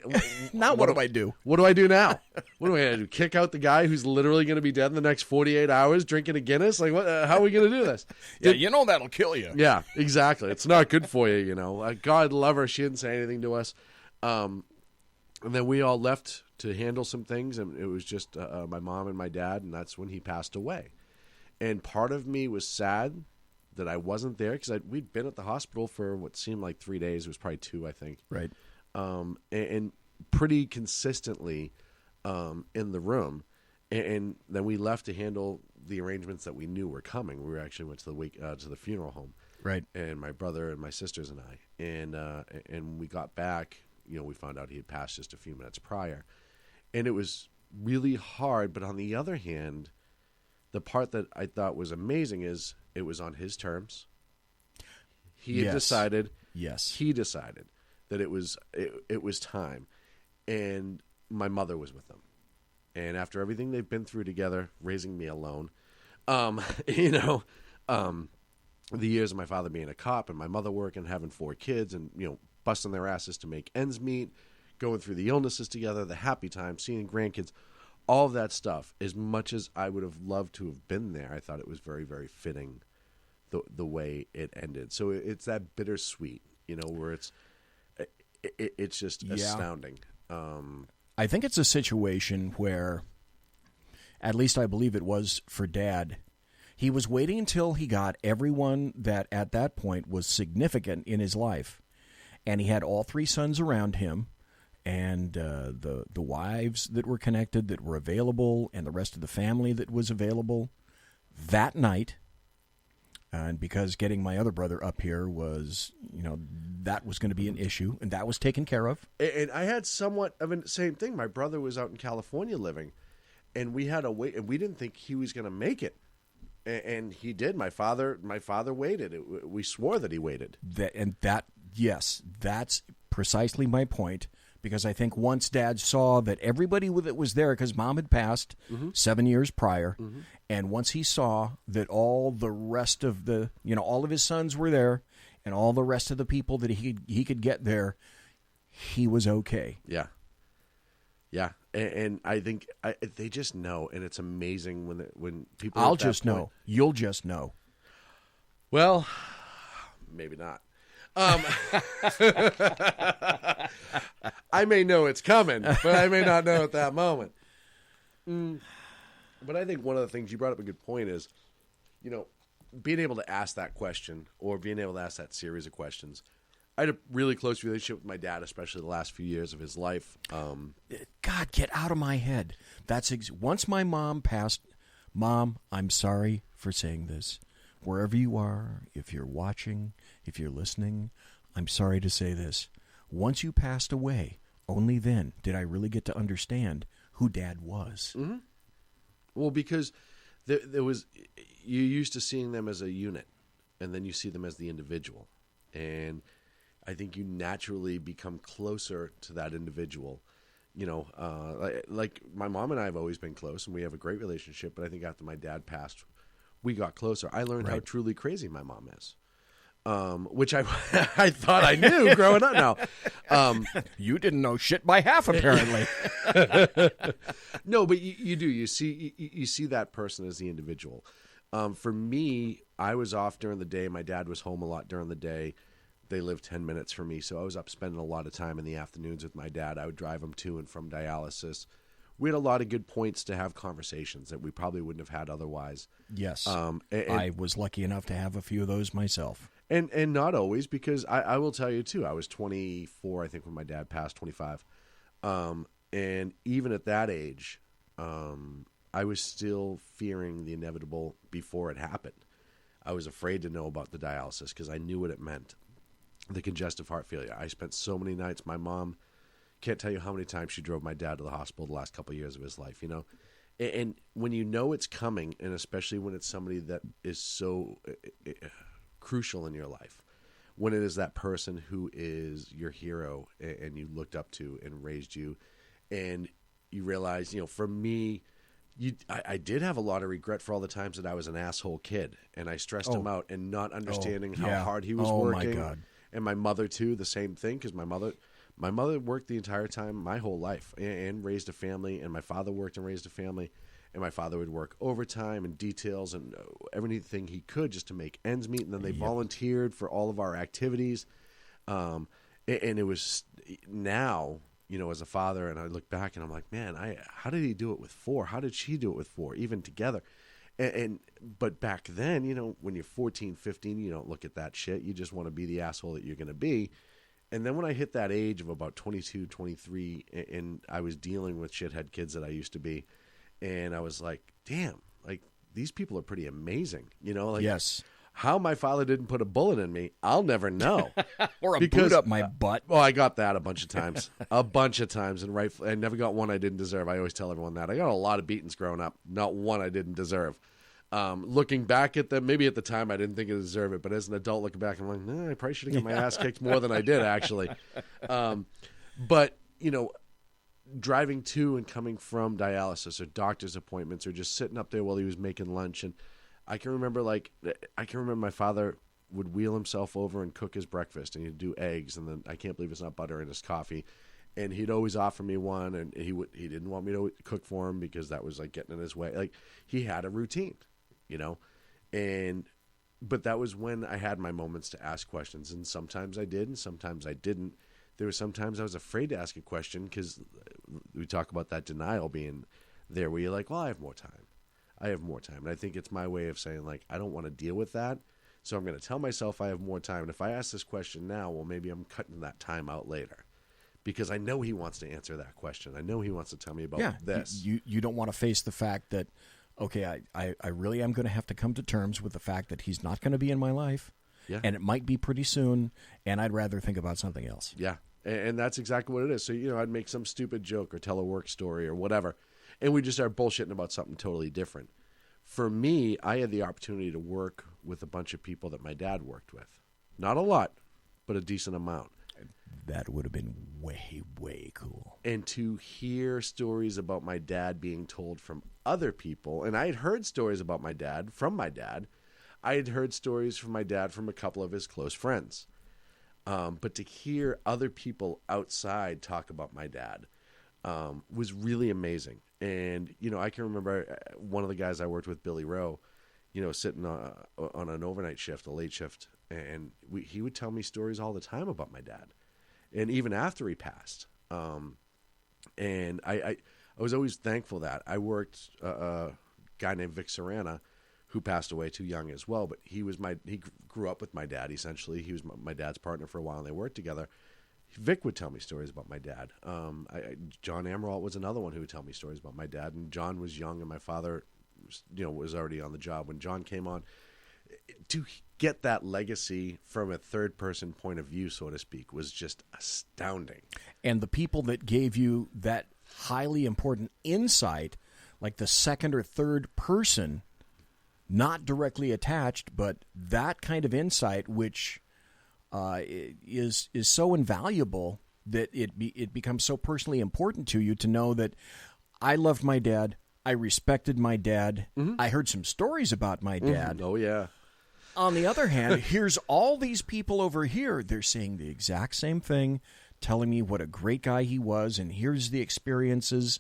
do? What do I do now? What do I do? Kick out the guy who's literally going to be dead in the next 48 hours drinking a Guinness? Like, what? How are we going to do this? Yeah, that'll kill you. Yeah, exactly. It's not good for you, God love her. She didn't say anything to us. And then we all left to handle some things, and it was just my mom and my dad, and that's when he passed away. And part of me was sad that I wasn't there because we'd been at the hospital for what seemed like 3 days. It was probably 2, I think. Right. And pretty consistently in the room. And then we left to handle the arrangements that we knew were coming. We actually went to the funeral home. Right. And my brother and my sisters and I. And when we got back, we found out he had passed just a few minutes prior. And it was really hard. But on the other hand, the part that I thought was amazing is it was on his terms. He had decided. Yes. He decided that it was time. And my mother was with them. And after everything they've been through together, raising me alone, the years of my father being a cop and my mother working, having 4 kids, and busting their asses to make ends meet, going through the illnesses together, the happy times, seeing grandkids, all of that stuff. As much as I would have loved to have been there, I thought it was very, very fitting the way it ended. So it's that bittersweet, where it's just astounding. I think it's a situation where, At least I believe it was for Dad. He was waiting until he got everyone that at that point was significant in his life. And he had all 3 sons around him, and the wives that were connected, that were available, and the rest of the family that was available that night. And because getting my other brother up here was, that was going to be an issue, and that was taken care of. And I had somewhat of the same thing. My brother was out in California living, and we had to wait, and we didn't think he was going to make it. And he did. My father waited. We swore that he waited. Yes, that's precisely my point. Because I think once Dad saw that everybody that was there, because Mom had passed 7 years prior, and once he saw that all the rest of all of his sons were there, and all the rest of the people that he could get there, he was okay. Yeah. Yeah, and I think they just know, and it's amazing when people. I'll just know. You'll just know. Well, maybe not. I may know it's coming, but I may not know at that moment. But I think one of the things you brought up a good point is, being able to ask that question or being able to ask that series of questions. I had a really close relationship with my dad, especially the last few years of his life. God, get out of my head. Once my mom passed. Mom, I'm sorry for saying this. Wherever you are, if you're watching, if you're listening, I'm sorry to say this. Once you passed away, only then did I really get to understand who Dad was. Mm-hmm. Well, because there was, you're used to seeing them as a unit, and then you see them as the individual. And I think you naturally become closer to that individual. Like my mom and I have always been close, and we have a great relationship. But I think after my dad passed, we got closer. I learned how truly crazy my mom is, which I thought I knew growing up. Now, you didn't know shit by half, apparently. No, but you do. You see that person as the individual. For me, I was off during the day. My dad was home a lot during the day. They lived 10 minutes from me, so I was up spending a lot of time in the afternoons with my dad. I would drive him to and from dialysis. We had a lot of good points to have conversations that we probably wouldn't have had otherwise. Yes. I was lucky enough to have a few of those myself. And not always, because I will tell you, too, I was 24, I think, when my dad passed, 25. And even at that age, I was still fearing the inevitable before it happened. I was afraid to know about the dialysis because I knew what it meant. The congestive heart failure. I spent so many nights. My mom can't tell you how many times she drove my dad to the hospital the last couple of years of his life, And when you know it's coming, and especially when it's somebody that is so crucial in your life, when it is that person who is your hero and you looked up to and raised you, and you realize, for me, I did have a lot of regret for all the times that I was an asshole kid, and I stressed him out and not understanding how hard he was working. My God. And my mother, too, the same thing, because my mother worked the entire time, my whole life, and raised a family, and my father worked and raised a family, and my father would work overtime and details and everything he could just to make ends meet, and then they volunteered for all of our activities. And it was now, as a father, and I look back and I'm like, man, how did he do it with 4? How did she do it with 4, even together? But back then, when you're 14, 15, you don't look at that shit. You just want to be the asshole that you're going to be. And then when I hit that age of about 22, 23, and I was dealing with shithead kids that I used to be, and I was like, damn, like, these people are pretty amazing. Yes. How my father didn't put a bullet in me, I'll never know. Or a boot up my butt. Well, I got that a bunch of times. And I never got one I didn't deserve. I always tell everyone that. I got a lot of beatings growing up, not one I didn't deserve. Looking back at them, maybe at the time I didn't think I deserved it, but as an adult looking back, I'm like, I probably should have got my ass kicked more than I did, actually. But, driving to and coming from dialysis or doctor's appointments or just sitting up there while he was making lunch, and I can remember my father would wheel himself over and cook his breakfast, and he'd do eggs, and then I can't believe it's not butter in his coffee. And he'd always offer me one, and he didn't want me to cook for him because that was like getting in his way. Like, he had a routine, but that was when I had my moments to ask questions, and sometimes I did, and sometimes I didn't. There were sometimes I was afraid to ask a question because we talk about that denial being there where you're like, well, I have more time. And I think it's my way of saying, like, I don't want to deal with that. So I'm going to tell myself I have more time. And if I ask this question now, well, maybe I'm cutting that time out later. Because I know he wants to answer that question. I know he wants to tell me about this. You don't want to face the fact that, okay, I really am going to have to come to terms with the fact that he's not going to be in my life. Yeah. And it might be pretty soon, and I'd rather think about something else. Yeah, and that's exactly what it is. So, I'd make some stupid joke or tell a work story or whatever, and we just start bullshitting about something totally different. For me, I had the opportunity to work with a bunch of people that my dad worked with. Not a lot, but a decent amount. That would have been way, way cool. And to hear stories about my dad being told from other people, and I had heard stories about my dad from my dad. I had heard stories from my dad from a couple of his close friends. But to hear other people outside talk about my dad was really amazing. And, I can remember one of the guys I worked with, Billy Rowe, sitting on an overnight shift, a late shift, and he would tell me stories all the time about my dad. And even after he passed. And I was always thankful that. I worked a guy named Vic Serrana, who passed away too young as well, but he grew up with my dad, essentially. He was my dad's partner for a while, and they worked together. Vic would tell me stories about my dad. John Amaral was another one who would tell me stories about my dad, and John was young, and my father was already on the job when John came on. To get that legacy from a third-person point of view, so to speak, was just astounding. And the people that gave you that highly important insight, like the second or third person, not directly attached, but that kind of insight, which is so invaluable that it becomes so personally important to you to know that I loved my dad, I respected my dad, I heard some stories about my dad. Oh, yeah. On the other hand, here's all these people over here. They're saying the exact same thing, telling me what a great guy he was, and here's the experiences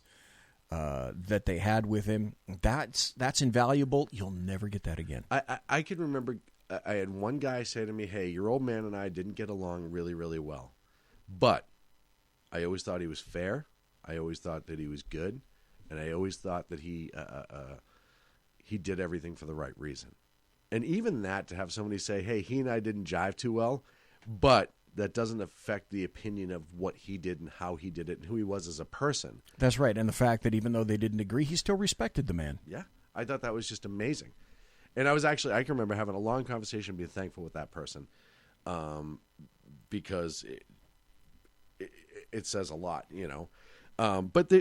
that they had with him. That's invaluable. You'll never get that again. I can remember I had one guy say to me, hey, your old man and I didn't get along really, really well. But I always thought he was fair. I always thought that he was good. And I always thought that he did everything for the right reason. And even that, to have somebody say, hey, he and I didn't jive too well, but that doesn't affect the opinion of what he did and how he did it and who he was as a person. That's right. And the fact that even though they didn't agree, he still respected the man. Yeah. I thought that was just amazing. And I can remember having a long conversation, being thankful with that person, because it says a lot, But,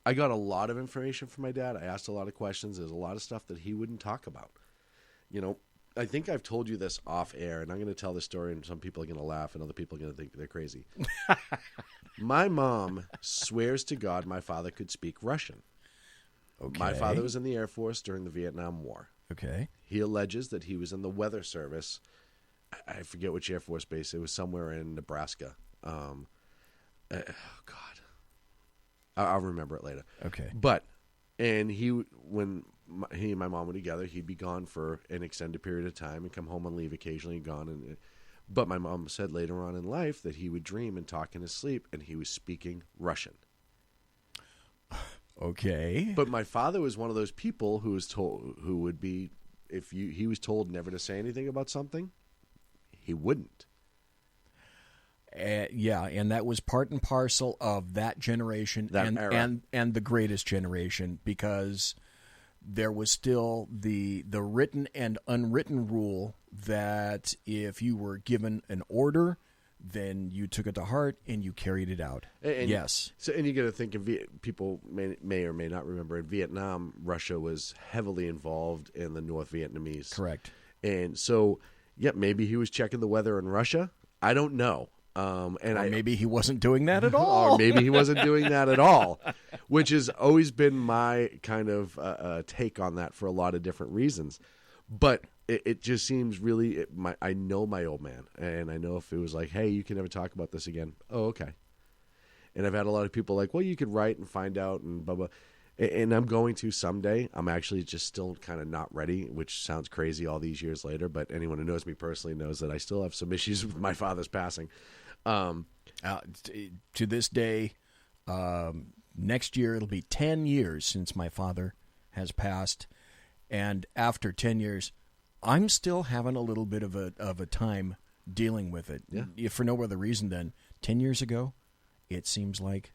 I got a lot of information from my dad. I asked a lot of questions. There's a lot of stuff that he wouldn't talk about. I think I've told you this off air, and I'm going to tell this story, and some people are going to laugh, and other people are going to think they're crazy. My mom swears to God my father could speak Russian. Okay. My father was in the Air Force during the Vietnam War. Okay. He alleges that he was in the weather service. I forget which Air Force base. It was somewhere in Nebraska. Oh, God. I'll remember it later. Okay. And when he and my mom were together, he'd be gone for an extended period of time and come home on leave occasionally, gone. But my mom said later on in life that he would dream and talk in his sleep, and he was speaking Russian. Okay. But my father was one of those people who was he was told never to say anything about something, he wouldn't. Yeah, and that was part and parcel of that generation and the greatest generation, because there was still the written and unwritten rule that if you were given an order, then you took it to heart and you carried it out. And yes. So, and you got to think of people may or may not remember, in Vietnam, Russia was heavily involved in the North Vietnamese. Correct. And so, yeah, maybe he was checking the weather in Russia. I don't know. Maybe he wasn't doing that at all. Or maybe he wasn't doing that at all, which has always been my kind of take on that for a lot of different reasons. But it just seems really, I know my old man, and I know if it was like, hey, you can never talk about this again. Oh, okay. And I've had a lot of people like, well, you could write and find out and blah, blah. And I'm going to someday. I'm actually just still kind of not ready, which sounds crazy all these years later. But anyone who knows me personally knows that I still have some issues with my father's passing. To this day, next year it'll be 10 years since my father has passed, and after 10 years, I'm still having a little bit of a time dealing with it. Yeah. If for no other reason than 10 years ago, it seems like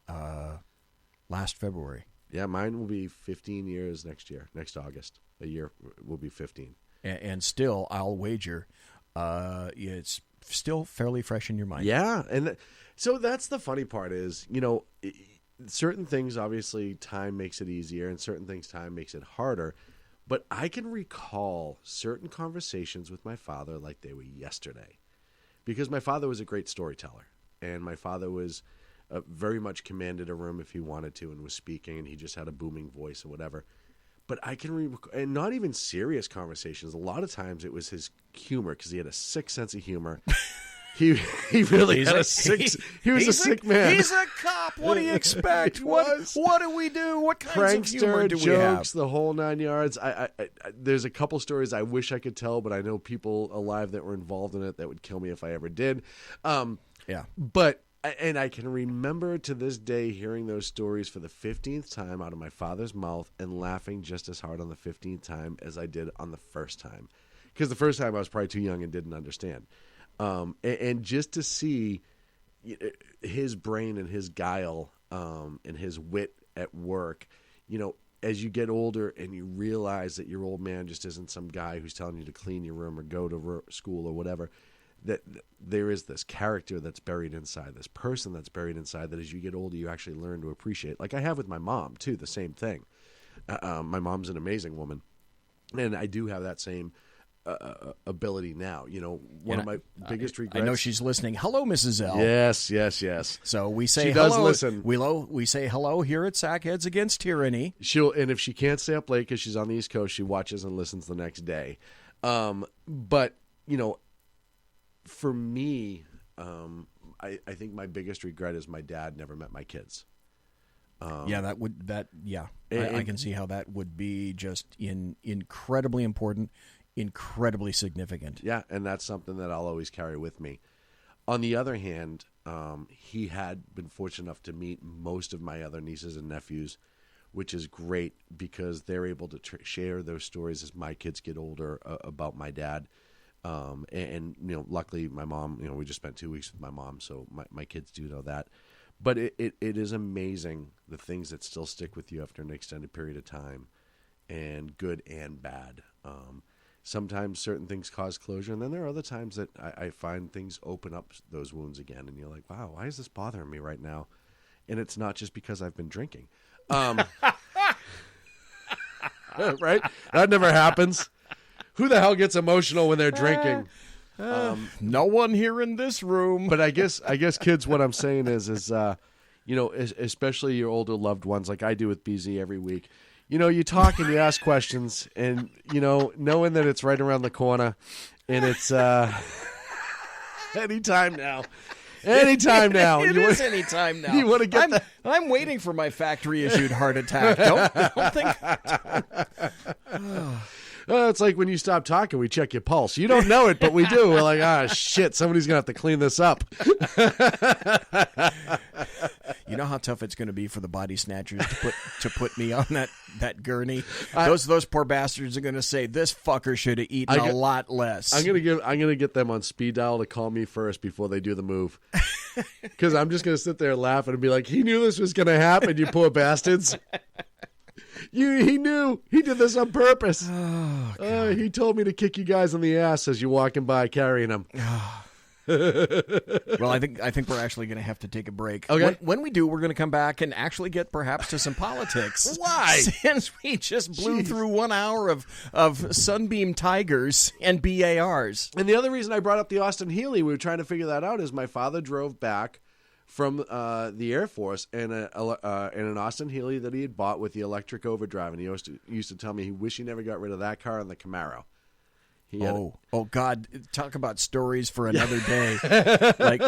last February. Yeah, mine will be 15 years next year. Next August, a year will be 15. And still, I'll wager, it's still fairly fresh in your mind. Yeah, and so that's the funny part is, certain things, obviously, time makes it easier, and certain things, time makes it harder. But I can recall certain conversations with my father like they were yesterday, because my father was a great storyteller, and my father was very much commanded a room if he wanted to and was speaking, and he just had a booming voice and whatever. But I can and not even serious conversations. A lot of times it was his humor, because he had a sick sense of humor. He really had a sick. He was a sick man. He's a cop. What do you expect? What do we do? What kinds of humor do we jokes, have? the whole 9 yards. I there's a couple stories I wish I could tell, but I know people alive that were involved in it that would kill me if I ever did. But and I can remember to this day hearing those stories for the 15th time out of my father's mouth and laughing just as hard on the 15th time as I did on the first time, because the first time I was probably too young and didn't understand. And just to see his brain and his guile and his wit at work, as you get older and you realize that your old man just isn't some guy who's telling you to clean your room or go to school or whatever, that there is this character that's buried inside, this person that's buried inside, that as you get older you actually learn to appreciate. Like I have with my mom, too, the same thing. My mom's an amazing woman, and I do have that same ability now. One of my biggest regrets. I know she's listening. Hello, Mrs. L. Yes. So we say she hello. Does listen. We say hello here at Sack Heads Against Tyranny. And if she can't stay up late because she's on the East Coast, she watches and listens the next day. But for me, I think my biggest regret is my dad never met my kids. I can see how that would be just incredibly important, incredibly significant. Yeah, and that's something that I'll always carry with me. On the other hand, he had been fortunate enough to meet most of my other nieces and nephews, which is great because they're able to share those stories as my kids get older about my dad. Luckily my mom, we just spent 2 weeks with my mom, so my kids do know that. But it is amazing the things that still stick with you after an extended period of time, and good and bad. Sometimes certain things cause closure, and then there are other times that I find things open up those wounds again, and you're like, wow, why is this bothering me right now? And it's not just because I've been drinking. Right? That never happens. Who the hell gets emotional when they're drinking? No one here in this room. But I guess, kids, what I'm saying is, especially your older loved ones, like I do with BZ every week. You talk and you ask questions, and knowing that it's right around the corner, and it's anytime now. Anytime now. It is anytime now. You want to get I'm waiting for my factory-issued heart attack. Don't think. It's like when you stop talking, we check your pulse. You don't know it, but we do. We're like, shit, somebody's going to have to clean this up. You know how tough it's going to be for the body snatchers to put me on that gurney? Those poor bastards are going to say, this fucker should have eaten a lot less. I'm going to get them on speed dial to call me first before they do the move. Because I'm just going to sit there laughing and be like, he knew this was going to happen, you poor bastards. He knew. He did this on purpose. He told me to kick you guys in the ass as you're walking by carrying him. Well, I think we're actually going to have to take a break. Okay. When we do, we're going to come back and actually get perhaps to some politics. Why? Since we just blew through 1 hour of Sunbeam Tigers and BARs. And the other reason I brought up the Austin Healey, we were trying to figure that out, is my father drove back from the Air Force in an Austin Healey that he had bought with the electric overdrive, and he used to tell me he wished he never got rid of that car and the Camaro. Oh God! Talk about stories for another day. Like,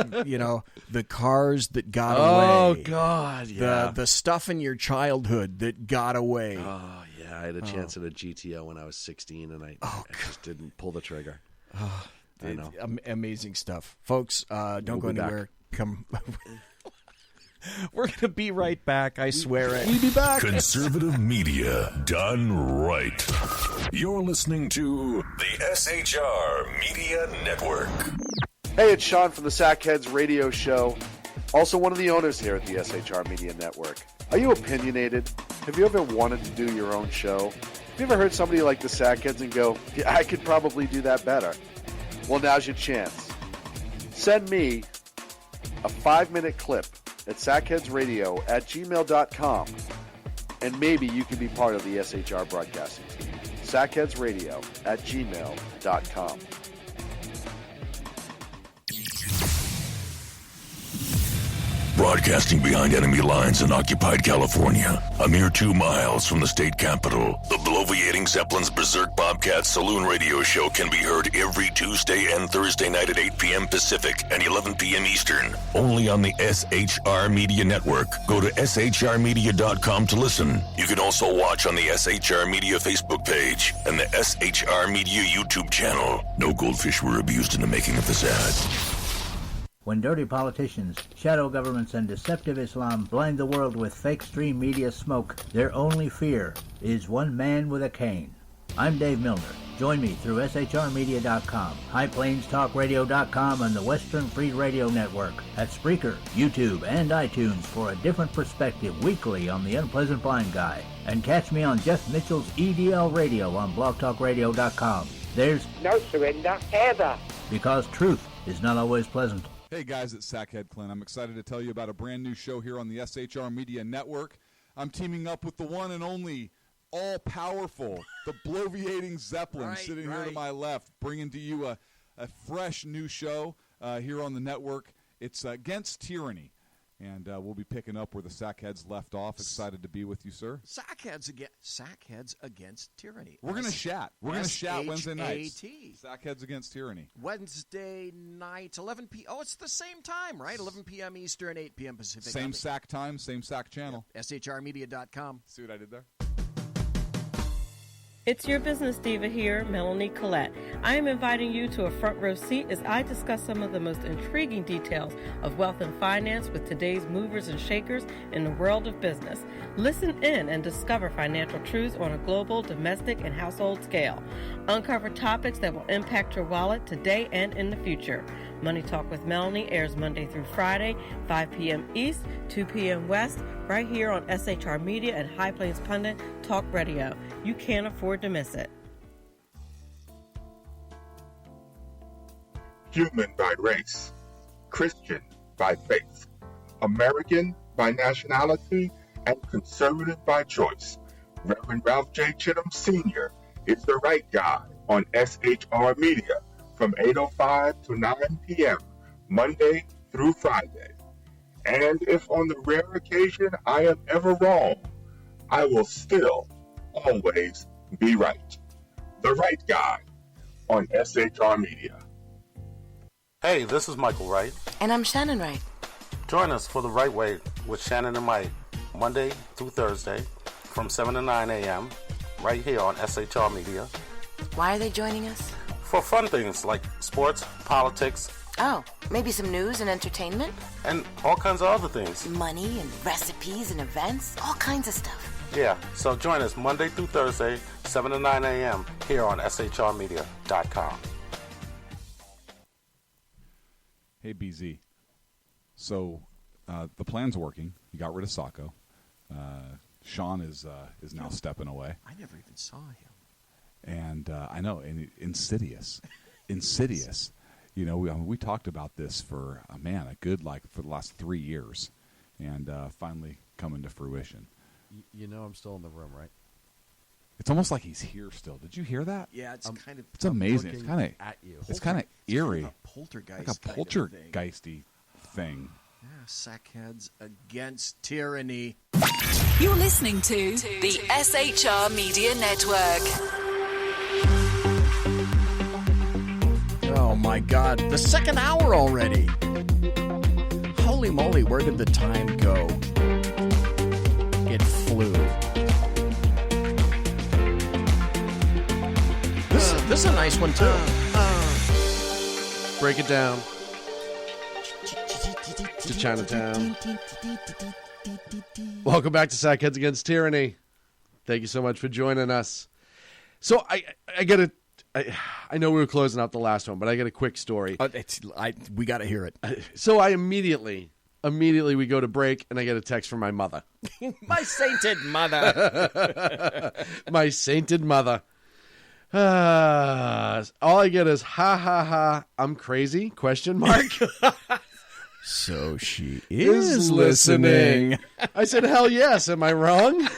the cars that got away. Oh God! Yeah, the stuff in your childhood that got away. Oh yeah, I had a chance at a GTO when I was 16, and I just didn't pull the trigger. I know. Amazing stuff, folks. Don't go anywhere. Come. We're going to be right back, I swear it. We'll be back. Conservative media done right. You're listening to the SHR Media Network. Hey, it's Sean from the Sack Heads Radio Show, also one of the owners here at the SHR Media Network. Are you opinionated? Have you ever wanted to do your own show? Have you ever heard somebody like the Sack Heads and go, yeah, I could probably do that better? Well, now's your chance. Send me a 5-minute clip at sackheadsradio@gmail.com, and maybe you can be part of the SHR broadcasting team. sackheadsradio@gmail.com. Broadcasting behind enemy lines in occupied California, a mere 2 miles from the state capitol, the bloviating Zeppelin's Berserk Bobcat Saloon Radio Show can be heard every Tuesday and Thursday night at 8 p.m. Pacific and 11 p.m. Eastern, only on the SHR Media Network. Go to shrmedia.com to listen. You can also watch on the SHR Media Facebook page and the SHR Media YouTube channel. No goldfish were abused in the making of this ad. When dirty politicians, shadow governments, and deceptive Islam blind the world with fake stream media smoke, their only fear is one man with a cane. I'm Dave Milner. Join me through shrmedia.com, highplanestalkradio.com, and the Western Free Radio Network at Spreaker, YouTube, and iTunes for a different perspective weekly on the Unpleasant Blind Guy. And catch me on Jeff Mitchell's EDL Radio on blogtalkradio.com. There's no surrender ever, because truth is not always pleasant. Hey guys, it's Sackhead Clint. I'm excited to tell you about a brand new show here on the SHR Media Network. I'm teaming up with the one and only all-powerful, the bloviating Zeppelin, sitting here to my left, bringing to you a fresh new show here on the network. It's Against Tyranny, and we'll be picking up where the Sackheads left off. Excited to be with you, sir. Sackheads Against Tyranny. We're going to chat. We're going to chat Wednesday nights. S-H-A-T. Sackheads Against Tyranny. Wednesday night, 11 p.m. Oh, it's the same time, right? 11 p.m. Eastern, 8 p.m. Pacific. Same Sack time, same Sack channel. Yep. SHRmedia.com. See what I did there? It's your business diva here, Melanie Collette. I am inviting you to a front row seat as I discuss some of the most intriguing details of wealth and finance with today's movers and shakers in the world of business. Listen in and discover financial truths on a global, domestic, and household scale. Uncover topics that will impact your wallet today and in the future. Money Talk with Melanie airs Monday through Friday, 5 p.m. East, 2 p.m. West, right here on SHR Media and High Plains Pundit Talk Radio. You can't afford to miss it. Human by race, Christian by faith, American by nationality, and conservative by choice. Reverend Ralph J. Chittum Sr. is the right guy on SHR Media from 8:05 to 9 p.m. Monday through Friday. And if on the rare occasion I am ever wrong, I will still always be right. The right guy on SHR Media. Hey, this is Michael Wright. And I'm Shannon Wright. Join us for The Right Way with Shannon and Mike, Monday through Thursday from 7 to 9 a.m. right here on SHR Media. Why are they joining us? For fun things like sports, politics. Oh, maybe some news and entertainment? And all kinds of other things. Money and recipes and events, all kinds of stuff. Yeah, so join us Monday through Thursday, 7 to 9 a.m. here on shrmedia.com. Hey, BZ. So the plan's working. You got rid of Sacco. Sean is now stepping away. I never even saw him. And I know, and insidious. You know, we talked about this for for the last 3 years, and finally coming to fruition. You know I'm still in the room, right? It's almost like he's here still. Did you hear that? Yeah, it's kind of. It's amazing. It's kind of at you. It's kind of eerie. Kind of a poltergeist. Like a poltergeisty thing. Yeah, Sackheads Against Tyranny. You're listening to the SHR Media Network. Oh my God, the second hour already. Holy moly, where did the time go? It flew. This is a nice one too. Break it down. to Chinatown. Welcome back to Sack Heads Against Tyranny. Thank you so much for joining us. So I know we were closing out the last one, but I got a quick story. We got to hear it. So I immediately we go to break, and I get a text from my mother. My sainted mother. My sainted mother. All I get is, ha, ha, ha, I'm crazy, ? So she is listening. I said, hell yes. Am I wrong?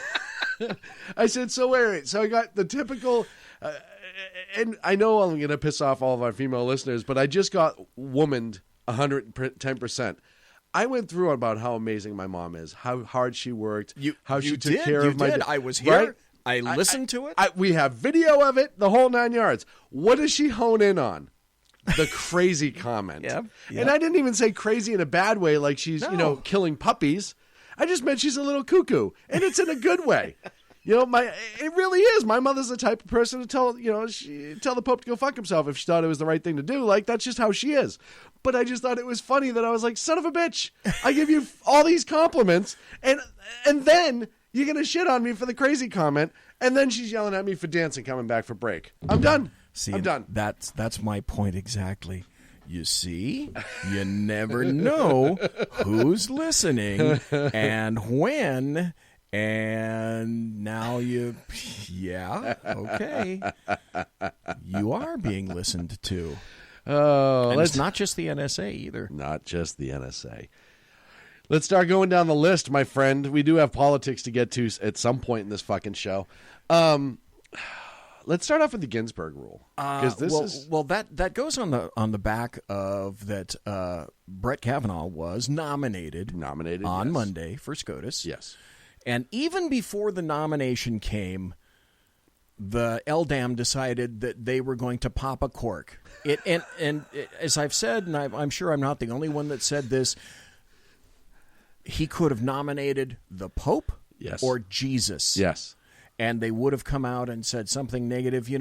I said, so wait. So I got the typical, and I know I'm going to piss off all of our female listeners, but I just got womaned 110%. I went through about how amazing my mom is, how hard she worked, how she took care of my... I was here. Right? I listened to it. We have video of it, the whole 9 yards. What does she hone in on? The crazy comment. Yep. And I didn't even say crazy in a bad way, like she's, killing puppies. I just meant she's a little cuckoo, and it's in a good way. It really is. My mother's the type of person to tell the Pope to go fuck himself if she thought it was the right thing to do. Like, that's just how she is. But I just thought it was funny that I was like, son of a bitch, I give you all these compliments, and then you're going to shit on me for the crazy comment, and then she's yelling at me for dancing coming back for break. I'm done. I'm done. That's my point exactly. You see, you never know who's listening and when, and now okay. You are being listened to. Oh, and it's not just the NSA either. Not just the NSA. Let's start going down the list, my friend. We do have politics to get to at some point in this fucking show. Let's start off with the Ginsburg rule, because that goes on the back of that. Brett Kavanaugh was nominated on Monday for SCOTUS. Yes, and even before the nomination came, the LDAM decided that they were going to pop a cork. And as I've said, and I'm sure I'm not the only one that said this, he could have nominated the Pope or Jesus. Yes. And they would have come out and said something negative. It's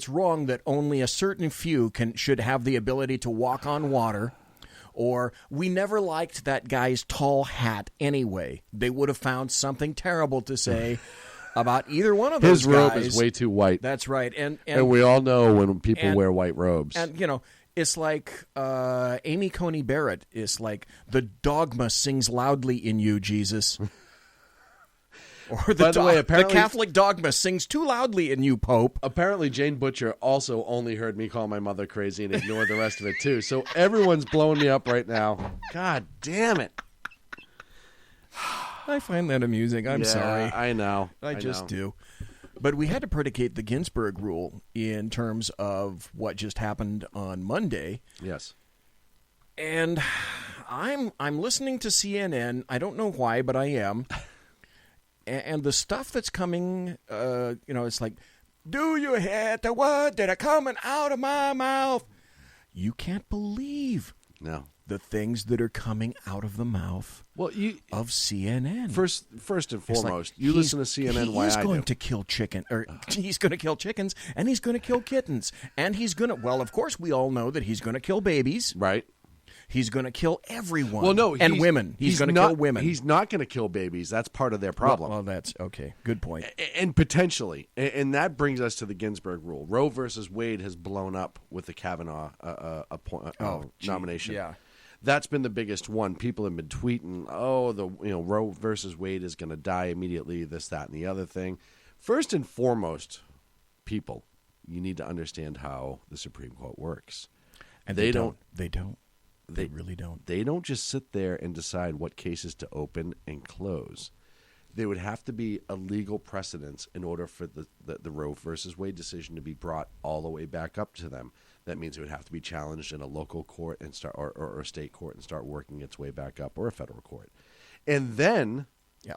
wrong that only a certain few should have the ability to walk on water. Or, we never liked that guy's tall hat anyway. They would have found something terrible to say about either one of those guys. His robe is way too white. That's right. And we all know when people wear white robes. And, it's like Amy Coney Barrett is like, the dogma sings loudly in you, Jesus. Or the Catholic dogma sings too loudly in you, Pope. Apparently, Jane Butcher also only heard me call my mother crazy and ignored the rest of it, too. So everyone's blowing me up right now. God damn it. I find that amusing. I'm sorry. I know. I just do. But we had to predicate the Ginsburg rule in terms of what just happened on Monday. Yes. And I'm listening to CNN. I don't know why, but I am. And the stuff that's coming, it's like, do you hear the word that are coming out of my mouth? You can't believe the things that are coming out of the mouth of CNN. First and foremost, you listen to CNN. Why he's going to kill chicken, or he's going to kill chickens, and he's going to kill kittens, and he's going to. Well, of course, we all know that he's going to kill babies, right? He's going to kill everyone. Well, no, and women. He's going to kill women. He's not going to kill babies. That's part of their problem. Well, that's okay. Good point. And potentially, and that brings us to the Ginsburg rule. Roe versus Wade has blown up with the Kavanaugh nomination. Yeah, that's been the biggest one. People have been tweeting, Roe versus Wade is going to die immediately. This, that, and the other thing. First and foremost, people, you need to understand how the Supreme Court works. And they don't. They really don't. They don't just sit there and decide what cases to open and close. There would have to be a legal precedence in order for the Roe versus Wade decision to be brought all the way back up to them. That means it would have to be challenged in a local court and start, or a state court and start working its way back up, or a federal court. And then...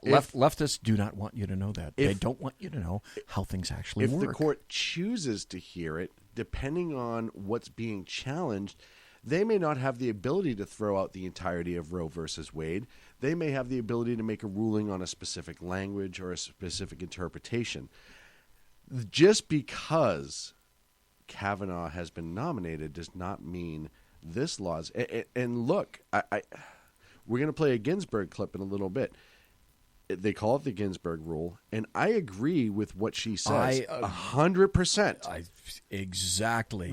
leftists do not want you to know that. They don't want you to know how things actually work. If the court chooses to hear it, depending on what's being challenged, they may not have the ability to throw out the entirety of Roe versus Wade. They may have the ability to make a ruling on a specific language or a specific interpretation. Just because Kavanaugh has been nominated does not mean this laws. And look, we're going to play a Ginsburg clip in a little bit. They call it the Ginsburg rule, and I agree with what she says 100%. Exactly.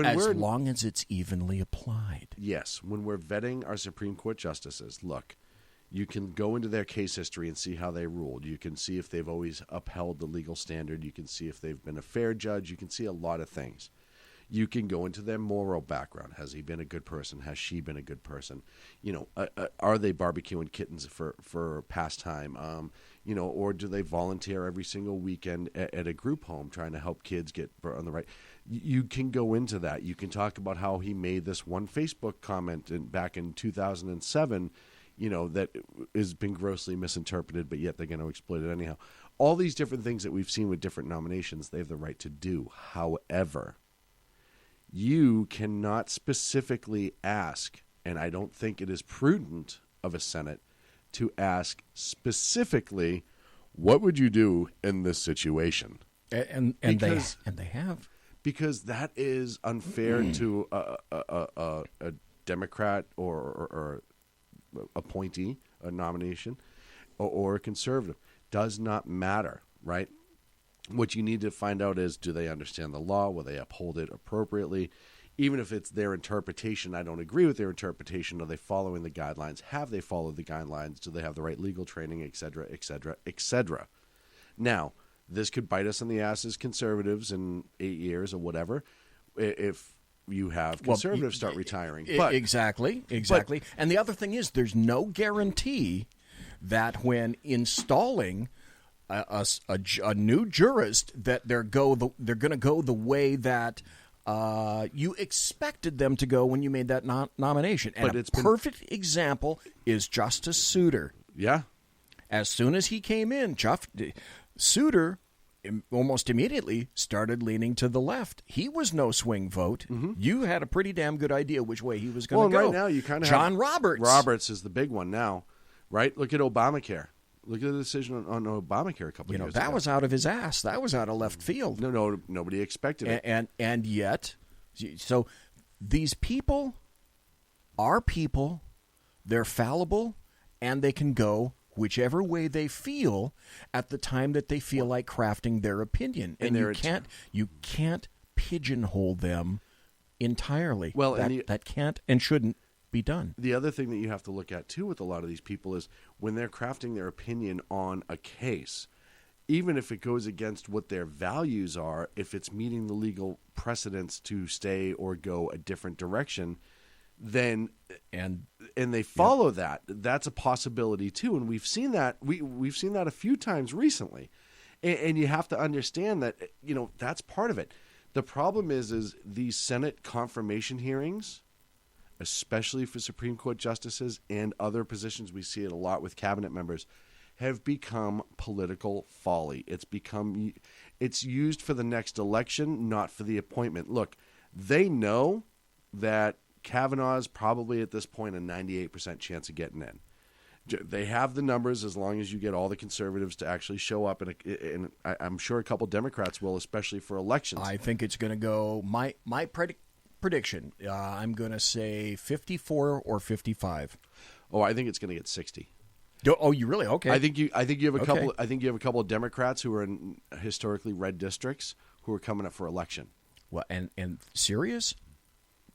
As long as it's evenly applied. Yes. When we're vetting our Supreme Court justices, look, you can go into their case history and see how they ruled. You can see if they've always upheld the legal standard. You can see if they've been a fair judge. You can see a lot of things. You can go into their moral background. Has he been a good person? Has she been a good person? Are they barbecuing kittens for pastime? Or do they volunteer every single weekend at a group home trying to help kids get on the right? You can go into that. You can talk about how he made this one Facebook comment back in 2007, that has been grossly misinterpreted, but yet they're going to exploit it anyhow. All these different things that we've seen with different nominations, they have the right to do. However, you cannot specifically ask, and I don't think it is prudent of a Senate to ask specifically, what would you do in this situation? And they have. Because that is unfair to a Democrat or appointee, a nomination, or a conservative. Does not matter, right? What you need to find out is, do they understand the law? Will they uphold it appropriately? Even if it's their interpretation, I don't agree with their interpretation. Are they following the guidelines? Have they followed the guidelines? Do they have the right legal training, et cetera, et cetera, et cetera? Now, this could bite us in the ass as conservatives in 8 years or whatever if you have conservatives start retiring. But, exactly. And the other thing is, there's no guarantee that when installing a new jurist that they're going to go the way that you expected them to go when you made that nomination. And a perfect example is Justice Souter. Yeah. As soon as he came in, Souter almost immediately started leaning to the left. He was no swing vote. Mm-hmm. You had a pretty damn good idea which way he was going to go. Right now you kind of John Roberts. Roberts is the big one now, right? Look at Obamacare. Look at the decision on Obamacare a couple of years ago. That was out of his ass. That was out of left field. No, nobody expected it. And yet, so these people are people. They're fallible, and they can go whichever way they feel at the time that they feel like crafting their opinion. And you can't pigeonhole them entirely. Well, that can't and shouldn't be done. The other thing that you have to look at, too, with a lot of these people is when they're crafting their opinion on a case, even if it goes against what their values are, if it's meeting the legal precedents to stay or go a different direction, then and they follow that, that's a possibility, too. And we've seen that. We've seen that a few times recently. And you have to understand that, that's part of it. The problem is these Senate confirmation hearings, especially for Supreme Court justices and other positions, we see it a lot with cabinet members, have become political folly. It's used for the next election, not for the appointment. Look, they know that Kavanaugh's probably at this point a 98% chance of getting in. They have the numbers as long as you get all the conservatives to actually show up, and I'm sure a couple Democrats will, especially for elections. I think it's going to go my prediction, I'm going to say 54 or 55. Oh, I think it's going to get 60. Oh, you really? Okay. I think you have a couple. I think you have a couple of Democrats who are in historically red districts who are coming up for election. Well, and serious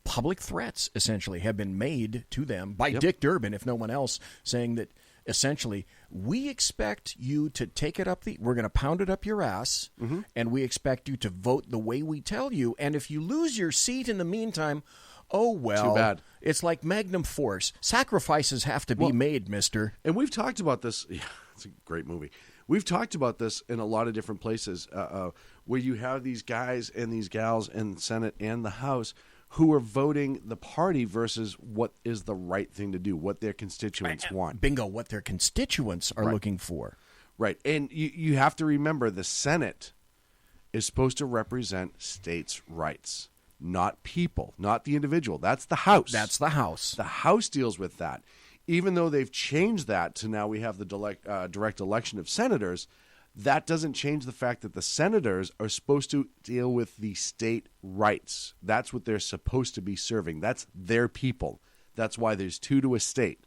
public threats essentially have been made to them by Dick Durbin, if no one else, saying that essentially we expect you to take it up we're going to pound it up your ass, and we expect you to vote the way we tell you. And if you lose your seat in the meantime, oh well, too bad. It's like Magnum Force. Sacrifices have to be made, mister. And we've talked about this. Yeah, it's a great movie. We've talked about this in a lot of different places where you have these guys and these gals in the Senate and the House who are voting the party versus what is the right thing to do, what their constituents want. Bingo, what their constituents are looking for. Right. And you have to remember the Senate is supposed to represent states' rights, not people, not the individual. That's the House. That's the House. The House deals with that. Even though they've changed that to now we have the direct election of senators, that doesn't change the fact that the senators are supposed to deal with the state rights. That's what they're supposed to be serving. That's their people. That's why there's 2 to a state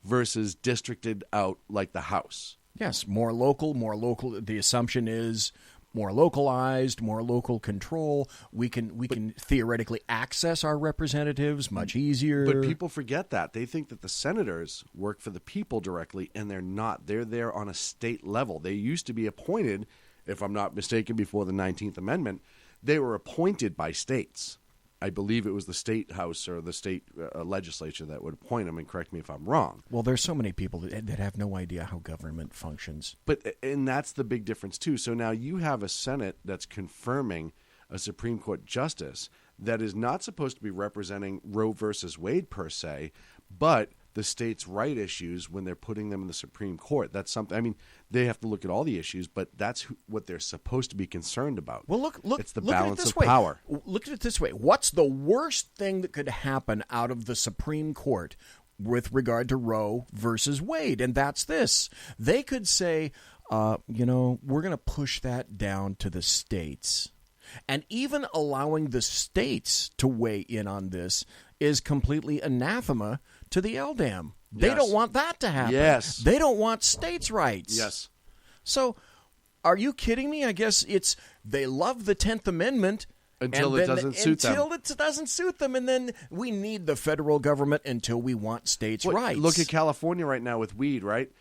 versus districted out like the House. Yes, more local. The assumption is more localized, more local control. We can theoretically access our representatives much easier. But people forget that. They think that the senators work for the people directly, and they're not. They're there on a state level. They used to be appointed, if I'm not mistaken, before the 19th Amendment, they were appointed by states. I believe it was the state house or the state legislature that would appoint them, and correct me if I'm wrong. Well, there's so many people that have no idea how government functions. And that's the big difference, too. So now you have a Senate that's confirming a Supreme Court justice that is not supposed to be representing Roe versus Wade per se, but the states' right issues when they're putting them in the Supreme Court. That's something. I mean, they have to look at all the issues, but that's what they're supposed to be concerned about. Well, look. It's the look balance at it this of way. power. Look at it this way. What's the worst thing that could happen out of the Supreme Court with regard to Roe versus Wade? And that's this. They could say, we're going to push that down to the states. And even allowing the states to weigh in on this is completely anathema to the LDAM. They Yes. don't want that to happen. Yes. They don't want states' rights. Yes. So, are you kidding me? I guess they love the 10th Amendment Until it doesn't suit them. Until it doesn't suit them, and then we need the federal government until we want states' rights. Look at California right now with weed, right?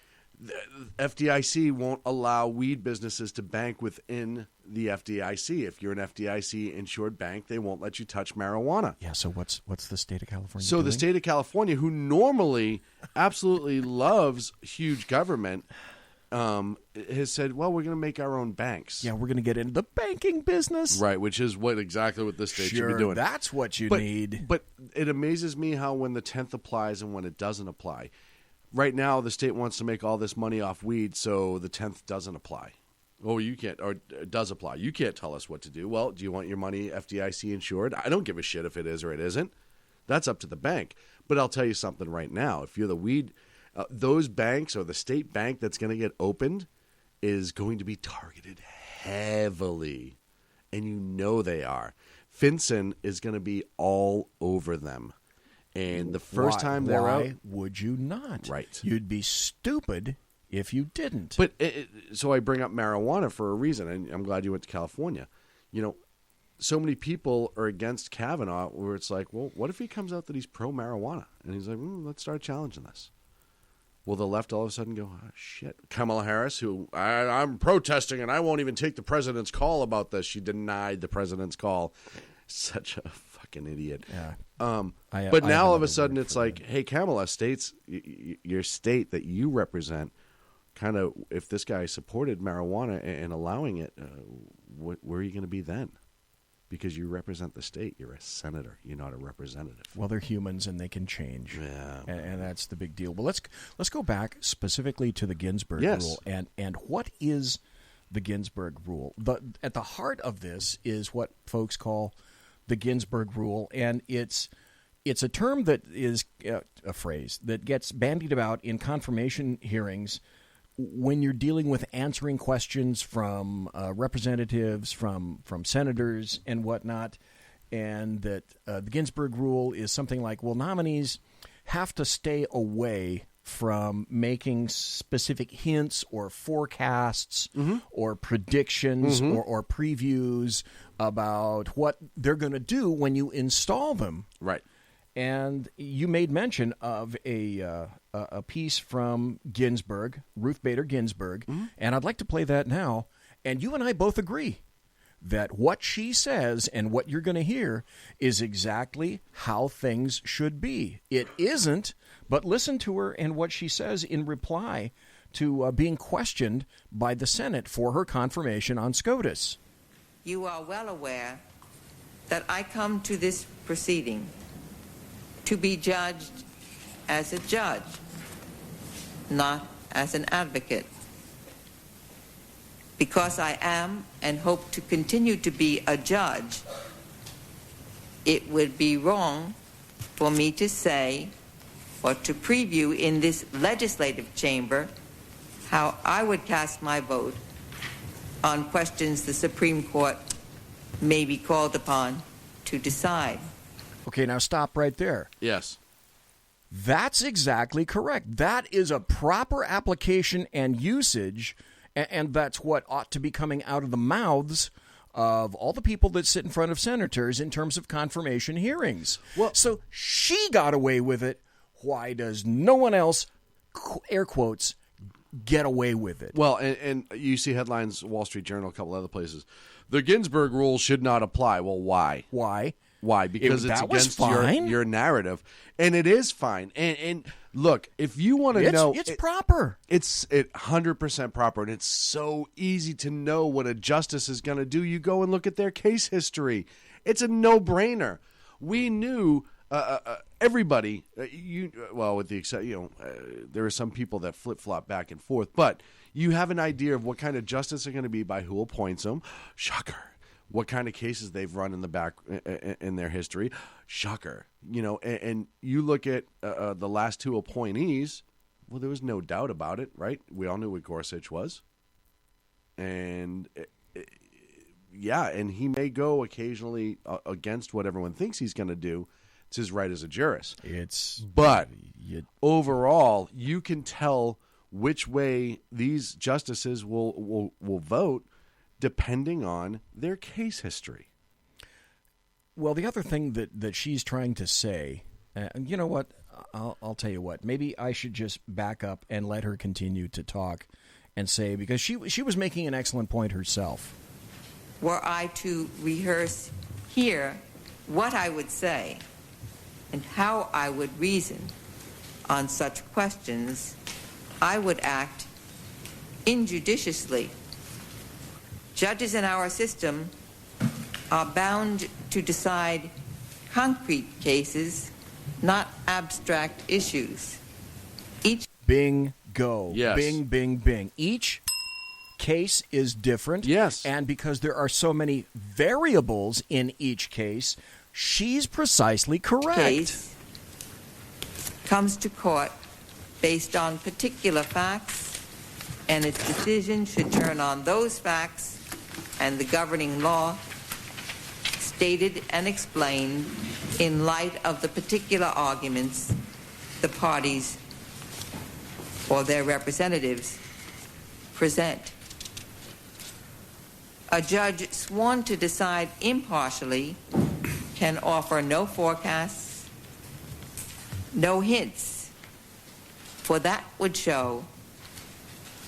The FDIC won't allow weed businesses to bank within the FDIC. If you're an FDIC-insured bank, they won't let you touch marijuana. Yeah, so what's the state of California So doing? the state of California, who normally absolutely loves huge government, has said, well, we're going to make our own banks. Yeah, we're going to get into the banking business. Right, which is exactly what this state should be doing. That's what you need. But it amazes me how when the 10th applies and when it doesn't apply. Right now, the state wants to make all this money off weed, so the 10th doesn't apply. Oh, you can't, or it does apply. You can't tell us what to do. Well, do you want your money FDIC insured? I don't give a shit if it is or it isn't. That's up to the bank. But I'll tell you something right now. If you're the weed, those banks or the state bank that's going to get opened is going to be targeted heavily. And you know they are. FinCEN is going to be all over them. And the first time they're out... Why would you not? Right. You'd be stupid if you didn't. But so I bring up marijuana for a reason, and I'm glad you went to California. So many people are against Kavanaugh where it's like, well, what if he comes out that he's pro-marijuana? And he's like, let's start challenging this. Will the left all of a sudden go, oh, shit. Kamala Harris, who I'm protesting and I won't even take the president's call about this. She denied the president's call. Such a fucking idiot. Yeah. But now all of a sudden it's like, hey, Kamala, your state that you represent, kind of, if this guy supported marijuana and allowing it, where are you going to be then? Because you represent the state. You're a senator. You're not a representative. Well, they're humans and they can change. Yeah. And that's the big deal. Well, let's go back specifically to the Ginsburg Yes. rule. And what is the Ginsburg rule? At the heart of this is what folks call the Ginsburg rule, and it's a term that is a phrase that gets bandied about in confirmation hearings when you're dealing with answering questions from representatives, from senators and whatnot, and that the Ginsburg rule is something like, well, nominees have to stay away from making specific hints or forecasts or predictions or previews about what they're going to do when you install them. Right. And you made mention of a piece from Ginsburg, Ruth Bader Ginsburg, and I'd like to play that now. And you and I both agree that what she says and what you're going to hear is exactly how things should be. It isn't, but listen to her and what she says in reply to being questioned by the Senate for her confirmation on SCOTUS. You are well aware that I come to this proceeding to be judged as a judge, not as an advocate. Because I am and hope to continue to be a judge, it would be wrong for me to say or to preview in this legislative chamber how I would cast my vote on questions the Supreme Court may be called upon to decide. Okay, now stop right there. Yes. That's exactly correct. That is a proper application and usage, and that's what ought to be coming out of the mouths of all the people that sit in front of senators in terms of confirmation hearings. Well, so she got away with it. Why does no one else, air quotes, get away with it? Well, and you see headlines, Wall Street Journal, a couple other places. The Ginsburg rule should not apply. Well, why? Why? Because it's against your narrative. And it is fine. And look, if you want to know... It's proper. It's 100% proper. And it's so easy to know what a justice is going to do. You go and look at their case history. It's a no-brainer. We knew... everybody, with the exception, there are some people that flip-flop back and forth, but you have an idea of what kind of justice are going to be by who appoints them. Shocker. What kind of cases they've run in the back in their history. Shocker. And you look at the last two appointees, well, there was no doubt about it, right? We all knew what Gorsuch was. And... and he may go occasionally against what everyone thinks he's going to do. It's his right as a jurist. But overall, you can tell which way these justices will vote depending on their case history. Well, the other thing that she's trying to say, you know what? I'll tell you what. Maybe I should just back up and let her continue to talk and say, because she was making an excellent point herself. Were I to rehearse here what I would say and how I would reason on such questions, I would act injudiciously. Judges in our system are bound to decide concrete cases, not abstract issues. Bingo. Yes. Bing, bing, bing. Each case is different. Yes. And because there are so many variables in each case, she's precisely correct. Case comes to court based on particular facts, and its decision should turn on those facts and the governing law stated and explained in light of the particular arguments the parties or their representatives present. A judge sworn to decide impartially can offer no forecasts, no hints, for that would show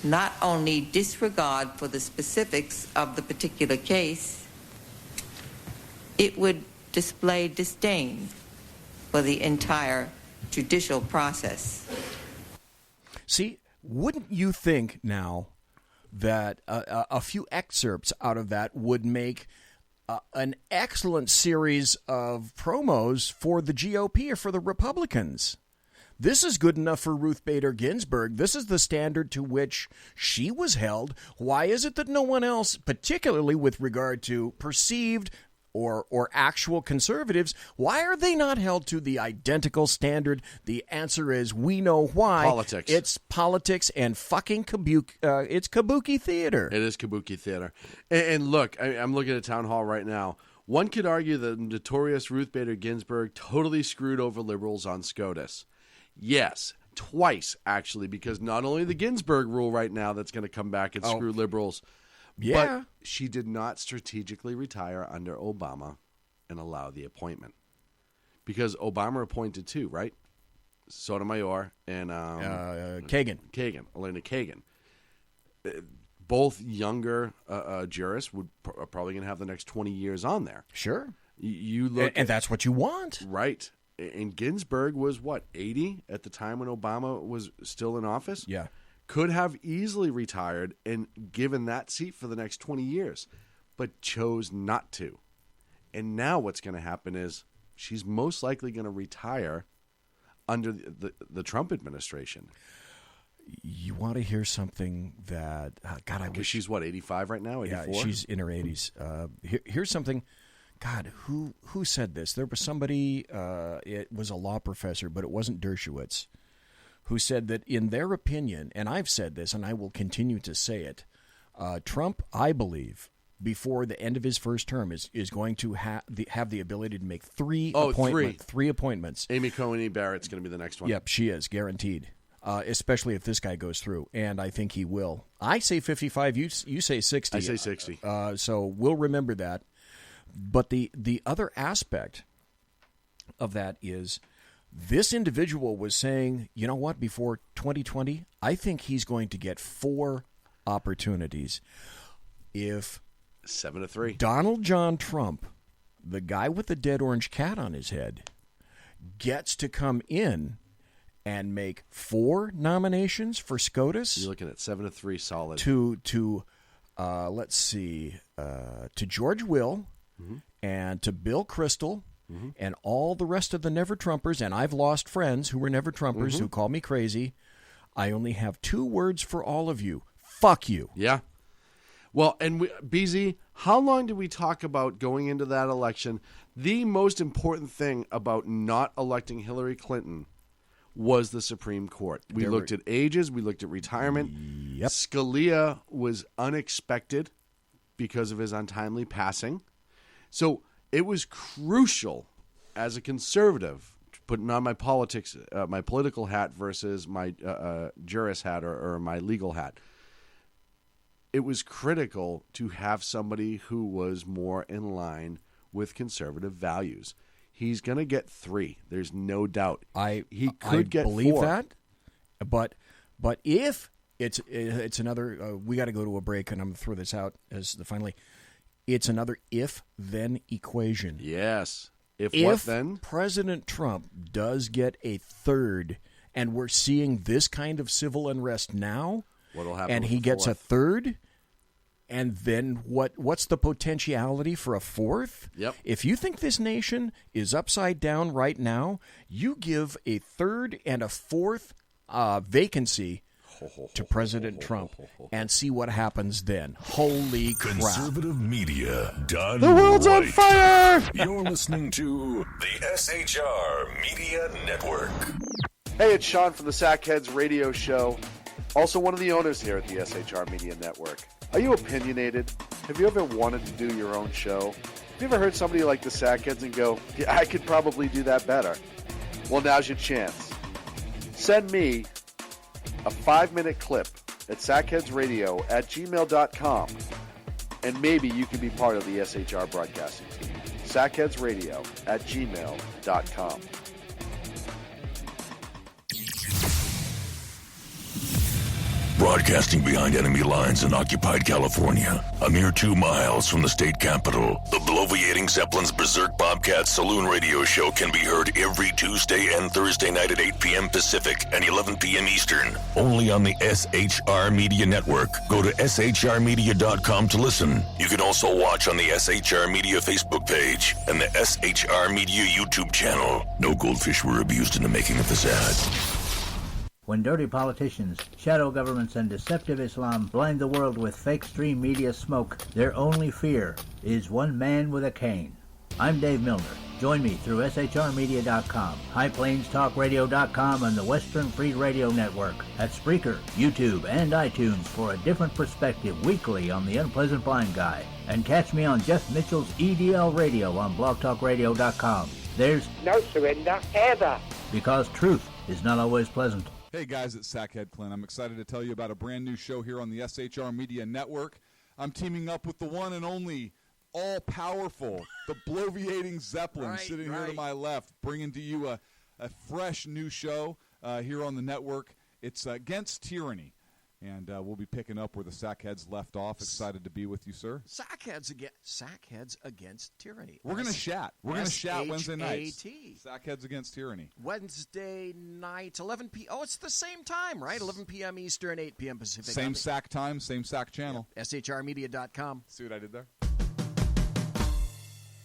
not only disregard for the specifics of the particular case, it would display disdain for the entire judicial process. See, wouldn't you think now that a few excerpts out of that would make an excellent series of promos for the GOP or for the Republicans? This is good enough for Ruth Bader Ginsburg. This is the standard to which she was held. Why is it that no one else, particularly with regard to perceived or actual conservatives, why are they not held to the identical standard? The answer is we know why. Politics. It's politics and fucking it's kabuki theater. It is kabuki theater. And look, I'm looking at Town Hall right now. One could argue that notorious Ruth Bader Ginsburg totally screwed over liberals on SCOTUS. Yes, twice, actually, because not only the Ginsburg rule right now that's going to come back and screw liberals, but she did not strategically retire under Obama and allow the appointment. Because Obama appointed two, right? Sotomayor and Kagan. Elena Kagan. Both younger jurists are probably going to have the next 20 years on there. Sure. You look and that's what you want. Right. And Ginsburg was, 80 at the time when Obama was still in office? Yeah. Could have easily retired and given that seat for the next 20 years, but chose not to. And now what's going to happen is she's most likely going to retire under the Trump administration. You want to hear something that, God, I wish... She's, 85 right now, 84? Yeah, she's in her 80s. Here's something... God, who said this? There was somebody, it was a law professor, but it wasn't Dershowitz, who said that in their opinion, and I've said this and I will continue to say it, Trump, I believe, before the end of his first term, is going to have the ability to make three appointments. Amy Coney Barrett's going to be the next one. Yep, she is, guaranteed. Especially if this guy goes through, and I think he will. I say 55, you say 60. I say 60. So we'll remember that. But the other aspect of that is this individual was saying, you know what, before 2020, I think he's going to get 4 opportunities. If 7-3, Donald John Trump, the guy with the dead orange cat on his head, gets to come in and make 4 nominations for SCOTUS. You're looking at 7-3 solid. To let's see, to George Will and to Bill Kristol and all the rest of the Never Trumpers, and I've lost friends who were Never Trumpers who call me crazy. I only have 2 words for all of you. Fuck you. Yeah. Well, and BZ, how long did we talk about going into that election? The most important thing about not electing Hillary Clinton was the Supreme Court. We looked at ages. We looked at retirement. Yep. Scalia was unexpected because of his untimely passing. So it was crucial as a conservative, putting on my political hat versus my jurist hat or my legal hat. It was critical to have somebody who was more in line with conservative values. He's going to get 3. There's no doubt. He could get 4. I believe that. But if it's another, we got to go to a break, and I'm going to throw this out as the finally. It's another if-then equation. Yes. If what then? President Trump does get a 3rd, and we're seeing this kind of civil unrest now, what'll happen? And he gets a 3rd. And then what's the potentiality for a 4th? Yep. If you think this nation is upside down right now, you give a 3rd and a 4th vacancy to President Trump and see what happens then. Holy crap. Conservative media done The world's on fire! You're listening to the SHR Media Network. Hey, it's Sean from the Sack Heads Radio Show. Also one of the owners here at the SHR Media Network. Are you opinionated? Have you ever wanted to do your own show? Have you ever heard somebody like the Sack Heads and go, yeah, I could probably do that better? Well, now's your chance. Send me a 5-minute clip at sackheadsradio@gmail.com, and maybe you can be part of the SHR broadcasting team. sackheadsradio@gmail.com. Broadcasting behind enemy lines in occupied California, a mere 2 miles from the state capitol, the bloviating Zeppelin's Berserk Bobcat Saloon Radio Show can be heard every Tuesday and Thursday night at 8 p.m. Pacific and 11 p.m. Eastern, only on the SHR Media Network. Go to shrmedia.com to listen. You can also watch on the SHR Media Facebook page and the SHR Media YouTube channel. No goldfish were abused in the making of this ad. When dirty politicians, shadow governments, and deceptive Islam blind the world with fake stream media smoke, their only fear is one man with a cane. I'm Dave Milner. Join me through shrmedia.com, highplainstalkradio.com, and the Western Free Radio Network at Spreaker, YouTube, and iTunes for a different perspective weekly on the Unpleasant Blind Guy. And catch me on Jeff Mitchell's EDL Radio on blogtalkradio.com. There's no surrender ever. Because truth is not always pleasant. Hey guys, it's Sackhead Clint. I'm excited to tell you about a brand new show here on the SHR Media Network. I'm teaming up with the one and only all-powerful, the bloviating Zeppelin sitting here to my left, bringing to you a fresh new show here on the network. It's Against Tyranny. And we'll be picking up where the Sackheads left off. Excited to be with you, sir. Sackheads Against Tyranny. We're going to chat. We're going to chat Wednesday nights. SHAT. Sackheads Against Tyranny. Wednesday night, 11 p.m. Oh, it's the same time, right? 11 p.m. Eastern, 8 p.m. Pacific. Same Sack time, same Sack channel. Yep. SHRmedia.com. See what I did there?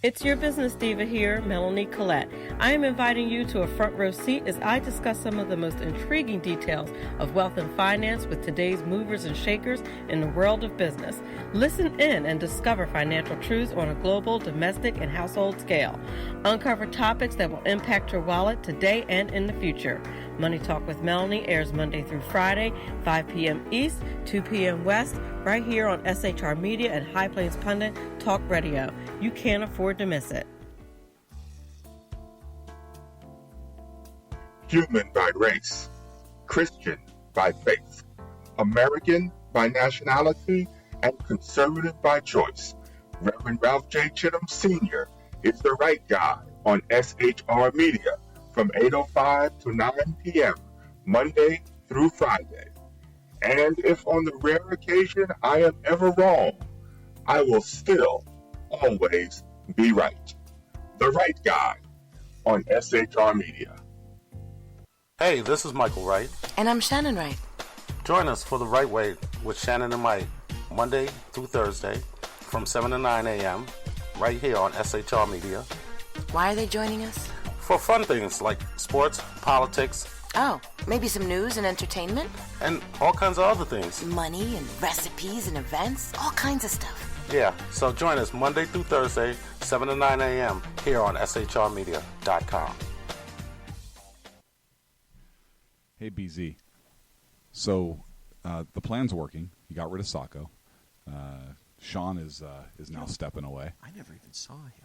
It's your business diva here, Melanie Collette. I am inviting you to a front row seat as I discuss some of the most intriguing details of wealth and finance with today's movers and shakers in the world of business. Listen in and discover financial truths on a global, domestic, and household scale. Uncover topics that will impact your wallet today and in the future. Money Talk with Melanie airs Monday through Friday, 5 p.m. East, 2 p.m. West, right here on SHR Media and High Plains Pundit Talk Radio. You can't afford to miss it. Human by race, Christian by faith, American by nationality, and conservative by choice. Reverend Ralph J. Chittum Sr. is the right guy on SHR Media from 8:05 to 9 p.m. Monday through Friday. And if on the rare occasion I am ever wrong, I will still always be right. The right guy on SHR Media. Hey, this is Michael Wright. And I'm Shannon Wright. Join us for The Right Way with Shannon and Mike, Monday through Thursday from 7 to 9 a.m. right here on SHR Media. Why are they joining us? For fun things like sports, politics. Oh, maybe some news and entertainment? And all kinds of other things. Money and recipes and events, all kinds of stuff. Yeah, so join us Monday through Thursday, 7 to 9 a.m. here on shrmedia.com. Hey, BZ. So the plan's working. You got rid of Sacco. Shaun is now stepping away. I never even saw him.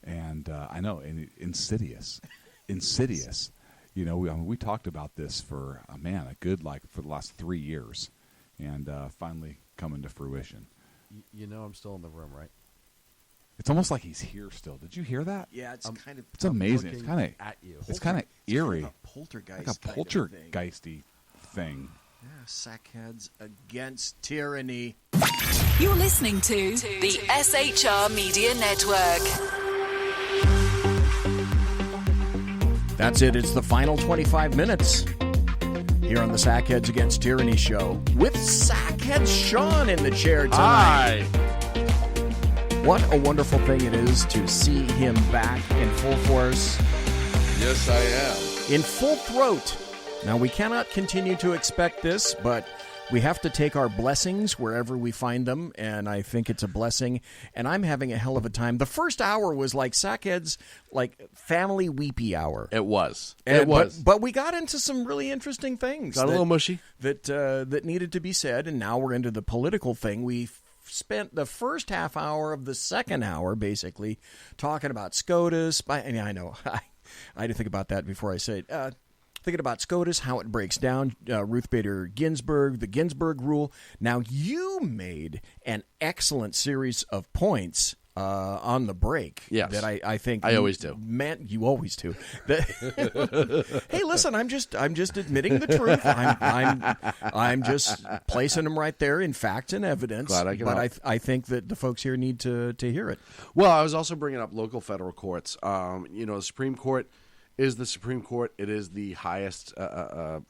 And I know, and insidious. Insidious. You know, we talked about this for, for the last 3 years. And finally coming to fruition. You know I'm still in the room, right? It's almost like he's here still. Did you hear that? Yeah, it's kind of. It's amazing. It's kind of at you. It's kind of eerie. Kind of a poltergeist. Like a poltergeisty thing. Yeah, Sack Heads against tyranny. You're listening to the SHR Media Network. That's it. It's the final 25 minutes here on the Sack Heads Against Tyranny show with Sack Heads SHAUN in the chair tonight. Hi. What a wonderful thing it is to see him back in full force. Yes, I am. In full throat. Now, we cannot continue to expect this, but we have to take our blessings wherever we find them, and I think it's a blessing. And I'm having a hell of a time. The first hour was like Sackhead's family weepy hour. It was. But we got into some really interesting things. Got a little mushy. That needed to be said, and now we're into the political thing. We spent the first half hour of the second hour basically talking about SCOTUS. And I know I had to think about that before I say it. Thinking about SCOTUS, how it breaks down, Ruth Bader Ginsburg, the Ginsburg rule. Now, you made an excellent series of points on the break. Yes. That I think I always do. You always do. Hey, listen, I'm just admitting the truth. I'm just placing them right there in fact and evidence. Glad I can help. I think that the folks here need to hear it. Well, I was also bringing up local federal courts. The Supreme Court is the Supreme Court. It is the highest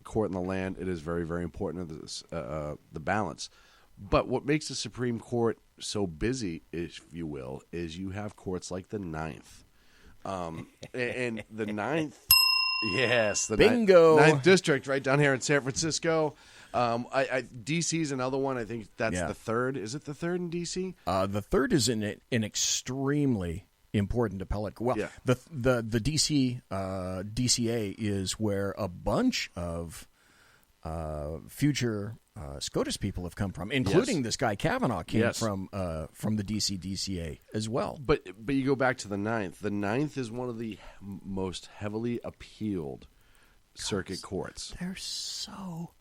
court in the land. It is very, very important to the balance. But what makes the Supreme Court so busy, if you will, is you have courts like the Ninth. And the Ninth, yes, the Bingo. Ninth District right down here in San Francisco. D.C.'s another one. I think that's the third. Is it the third in D.C.? The third is an extremely important appellate. Well, the DC DCA is where a bunch of future SCOTUS people have come from, including this guy Kavanaugh came from the DC DCA as well. But you go back to the Ninth. The Ninth is one of the most heavily appealed circuit courts. They're so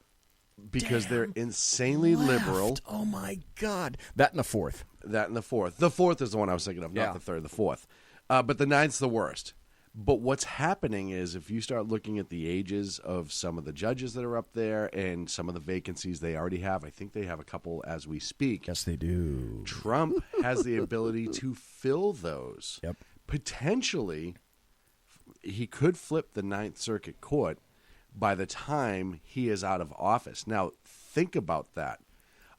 because they're insanely liberal. Oh my God! That and the fourth. The fourth is the one I was thinking of, not the third. The fourth, but the Ninth's the worst. But what's happening is if you start looking at the ages of some of the judges that are up there and some of the vacancies they already have, I think they have a couple as we speak. Yes, they do. Trump has the ability to fill those. Yep. Potentially, he could flip the Ninth Circuit Court by the time he is out of office. Now, think about that.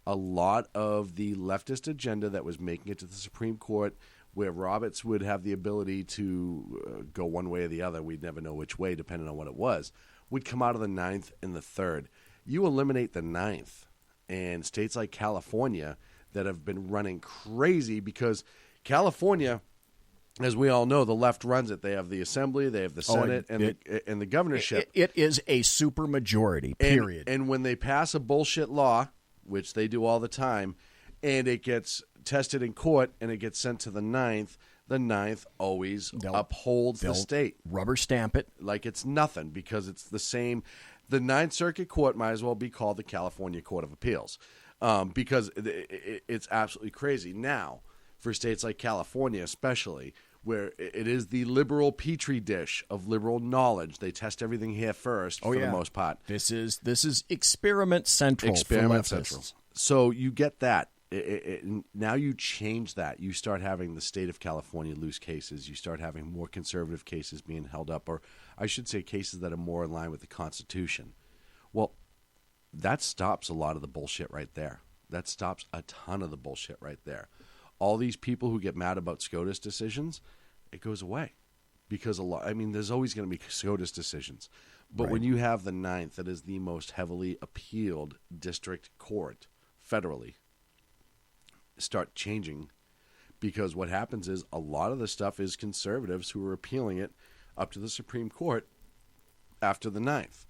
A lot of the leftist agenda that was making it to the Supreme Court, where Roberts would have the ability to go one way or the other, we'd never know which way, depending on what it was, would come out of the Ninth and the Third. You eliminate the Ninth, and states like California that have been running crazy because California as we all know, the left runs it. They have the assembly, they have the Senate, and the governorship. It is a supermajority, period. And when they pass a bullshit law, which they do all the time, and it gets tested in court and it gets sent to the ninth always upholds the state. Rubber stamp it. Like it's nothing, because it's the same. The Ninth Circuit Court might as well be called the California Court of Appeals, because it's absolutely crazy. Now, for states like California especially, where it is the liberal petri dish of liberal knowledge. They test everything here first for the most part. This is experiment central. Experiment central. So you get that. Now you change that. You start having the state of California lose cases. You start having more conservative cases being held up, or I should say cases that are more in line with the Constitution. Well, that stops a lot of the bullshit right there. That stops a ton of the bullshit right there. All these people who get mad about SCOTUS decisions, it goes away. Because there's always going to be SCOTUS decisions. But when you have the Ninth, that is the most heavily appealed district court federally, start changing, because what happens is a lot of the stuff is conservatives who are appealing it up to the Supreme Court after the Ninth.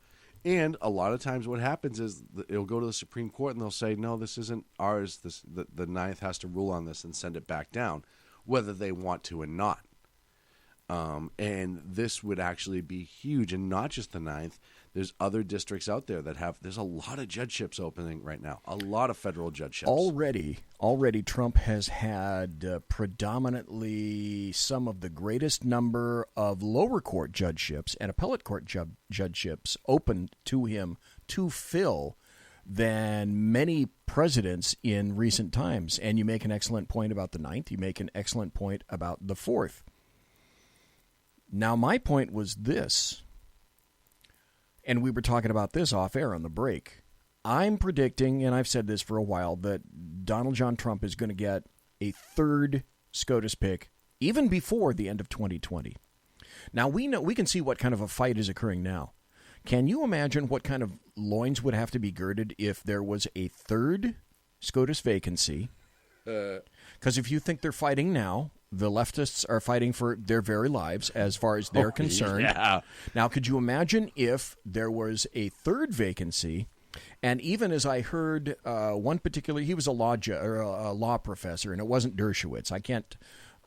And a lot of times what happens is it'll go to the Supreme Court and they'll say, no, this isn't ours. The Ninth has to rule on this and send it back down, whether they want to or not. And this would actually be huge. And not just the Ninth. There's other districts out there there's a lot of judgeships opening right now. A lot of federal judgeships. Already Trump has had predominantly some of the greatest number of lower court judgeships and appellate court judgeships open to him to fill than many presidents in recent times. And you make an excellent point about the Ninth. You make an excellent point about the Fourth. Now, my point was this. And we were talking about this off air on the break. I'm predicting, and I've said this for a while, that Donald John Trump is going to get a third SCOTUS pick even before the end of 2020. Now, we can see what kind of a fight is occurring now. Can you imagine what kind of loins would have to be girded if there was a third SCOTUS vacancy? Because if you think they're fighting now, the leftists are fighting for their very lives as far as they're concerned. Yeah. Now, could you imagine if there was a third vacancy? And even as I heard one particular, he was a law professor, and it wasn't Dershowitz. I can't,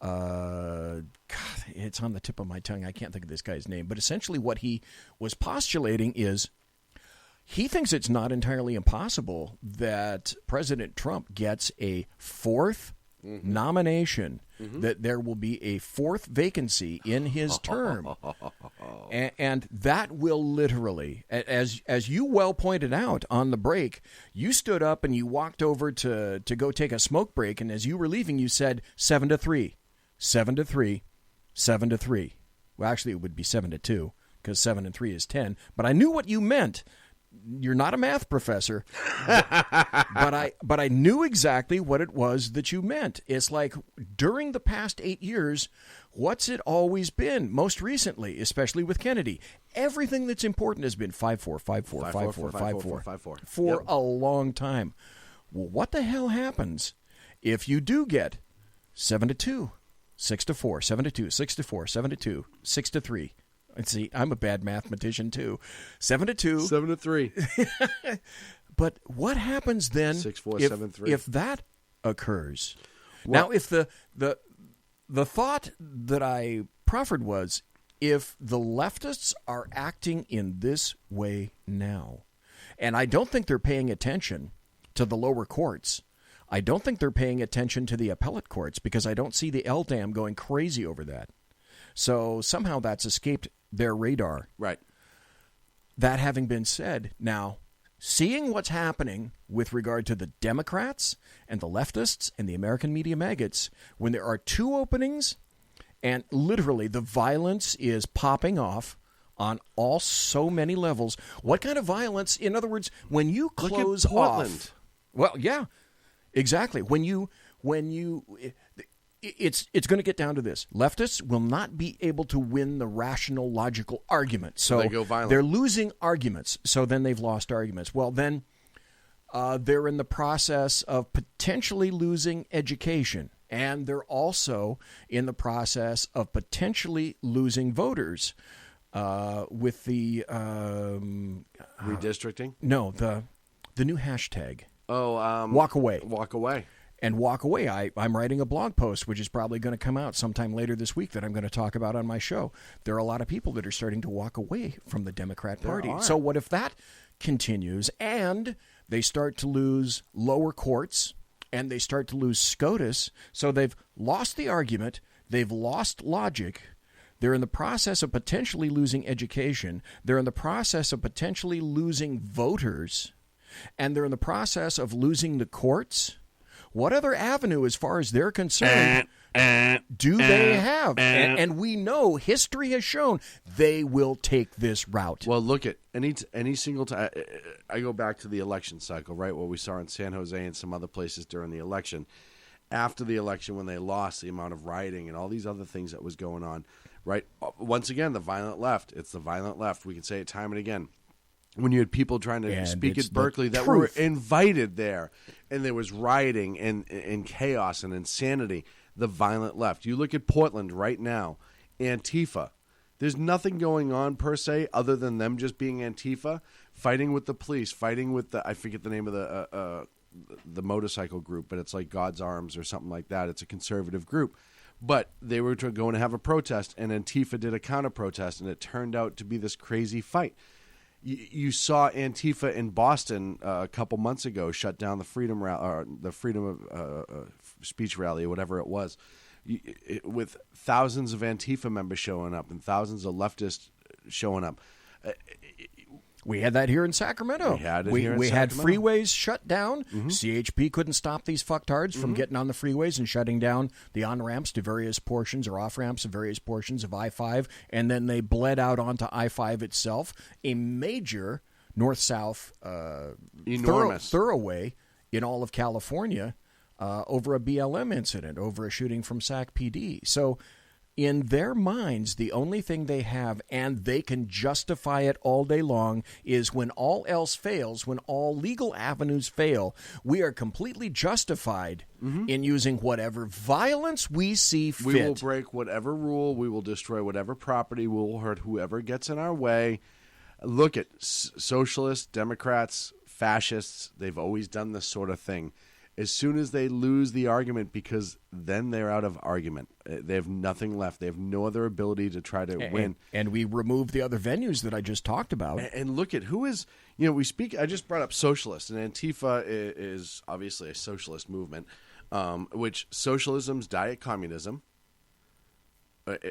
God, it's on the tip of my tongue. I can't think of this guy's name. But essentially what he was postulating is he thinks it's not entirely impossible that President Trump gets a fourth nomination, that there will be a fourth vacancy in his term. And that will literally, as you well pointed out on the break, you stood up and you walked over to go take a smoke break, and as you were leaving, you said 7-3, 7-3, 7-3. Well, actually, it would be 7-2, because 7 and 3 is 10. But I knew what you meant. You're not a math professor, but I knew exactly what it was that you meant. It's like during the past 8 years, what's it always been? Most recently, especially with Kennedy, everything that's important has been 5-4, 5-4, 5-4, 5-4, 5-4 for a long time. Well, what the hell happens if you do get 7-2, 6-4, 7-2, 6-4, 7-2, 6-3? And see, I'm a bad mathematician too. 7-2, 7-3. But what happens then 6-4, 7-3. if that occurs? Well, now, if the thought that I proffered was, if the leftists are acting in this way now, and I don't think they're paying attention to the lower courts. I don't think they're paying attention to the appellate courts, because I don't see the LDAM going crazy over that. So somehow that's escaped their radar. Right. That having been said, now, seeing what's happening with regard to the Democrats and the leftists and the American media maggots, when there are two openings and literally the violence is popping off on all so many levels. What kind of violence? In other words, when you close off. Well, yeah, exactly. It's going to get down to this. Leftists will not be able to win the rational, logical argument. So they go violent. They're losing arguments. So then they've lost arguments. Well, then they're in the process of potentially losing education. And they're also in the process of potentially losing voters with the redistricting. No, the new hashtag. Oh, walk away. Walk away. And walk away. I'm writing a blog post, which is probably going to come out sometime later this week that I'm going to talk about on my show. There are a lot of people that are starting to walk away from the Democrat Party. So what if that continues and they start to lose lower courts and they start to lose SCOTUS? So they've lost the argument. They've lost logic. They're in the process of potentially losing education. They're in the process of potentially losing voters. And they're in the process of losing the courts. What other avenue, as far as they're concerned, do they have? And we know, history has shown, they will take this route. Well, look at any single time. I go back to the election cycle, right, what we saw in San Jose and some other places during the election. After the election, when they lost, the amount of rioting and all these other things that was going on, right? Once again, the violent left. It's the violent left. We can say it time and again. When you had people trying to speak at Berkeley that were invited there, and there was rioting and chaos and insanity, the violent left. You look at Portland right now, Antifa. There's nothing going on per se other than them just being Antifa, fighting with the police, fighting with I forget the name of the motorcycle group, but it's like God's Arms or something like that. It's a conservative group. But they were going to have a protest, and Antifa did a counter-protest, and it turned out to be this crazy fight. You saw Antifa in Boston a couple months ago shut down the freedom of speech rally or whatever it was, with thousands of Antifa members showing up and thousands of leftists showing up. We had that here in Sacramento. We had freeways shut down. Mm-hmm. CHP couldn't stop these fucktards from getting on the freeways and shutting down the on-ramps to various portions or off-ramps to various portions of I-5, and then they bled out onto I-5 itself, a major north-south thoroughway in all of California over a BLM incident, over a shooting from Sac PD. So in their minds, the only thing they have, and they can justify it all day long, is when all else fails, when all legal avenues fail, we are completely justified in using whatever violence we see fit. We will break whatever rule. We will destroy whatever property. We will hurt whoever gets in our way. Look at socialists, Democrats, fascists. They've always done this sort of thing. As soon as they lose the argument, because then they're out of argument. They have nothing left. They have no other ability to try to win. And we remove the other venues that I just talked about. And look at who is, we speak, I just brought up socialists, and Antifa is obviously a socialist movement, which socialism's diet communism.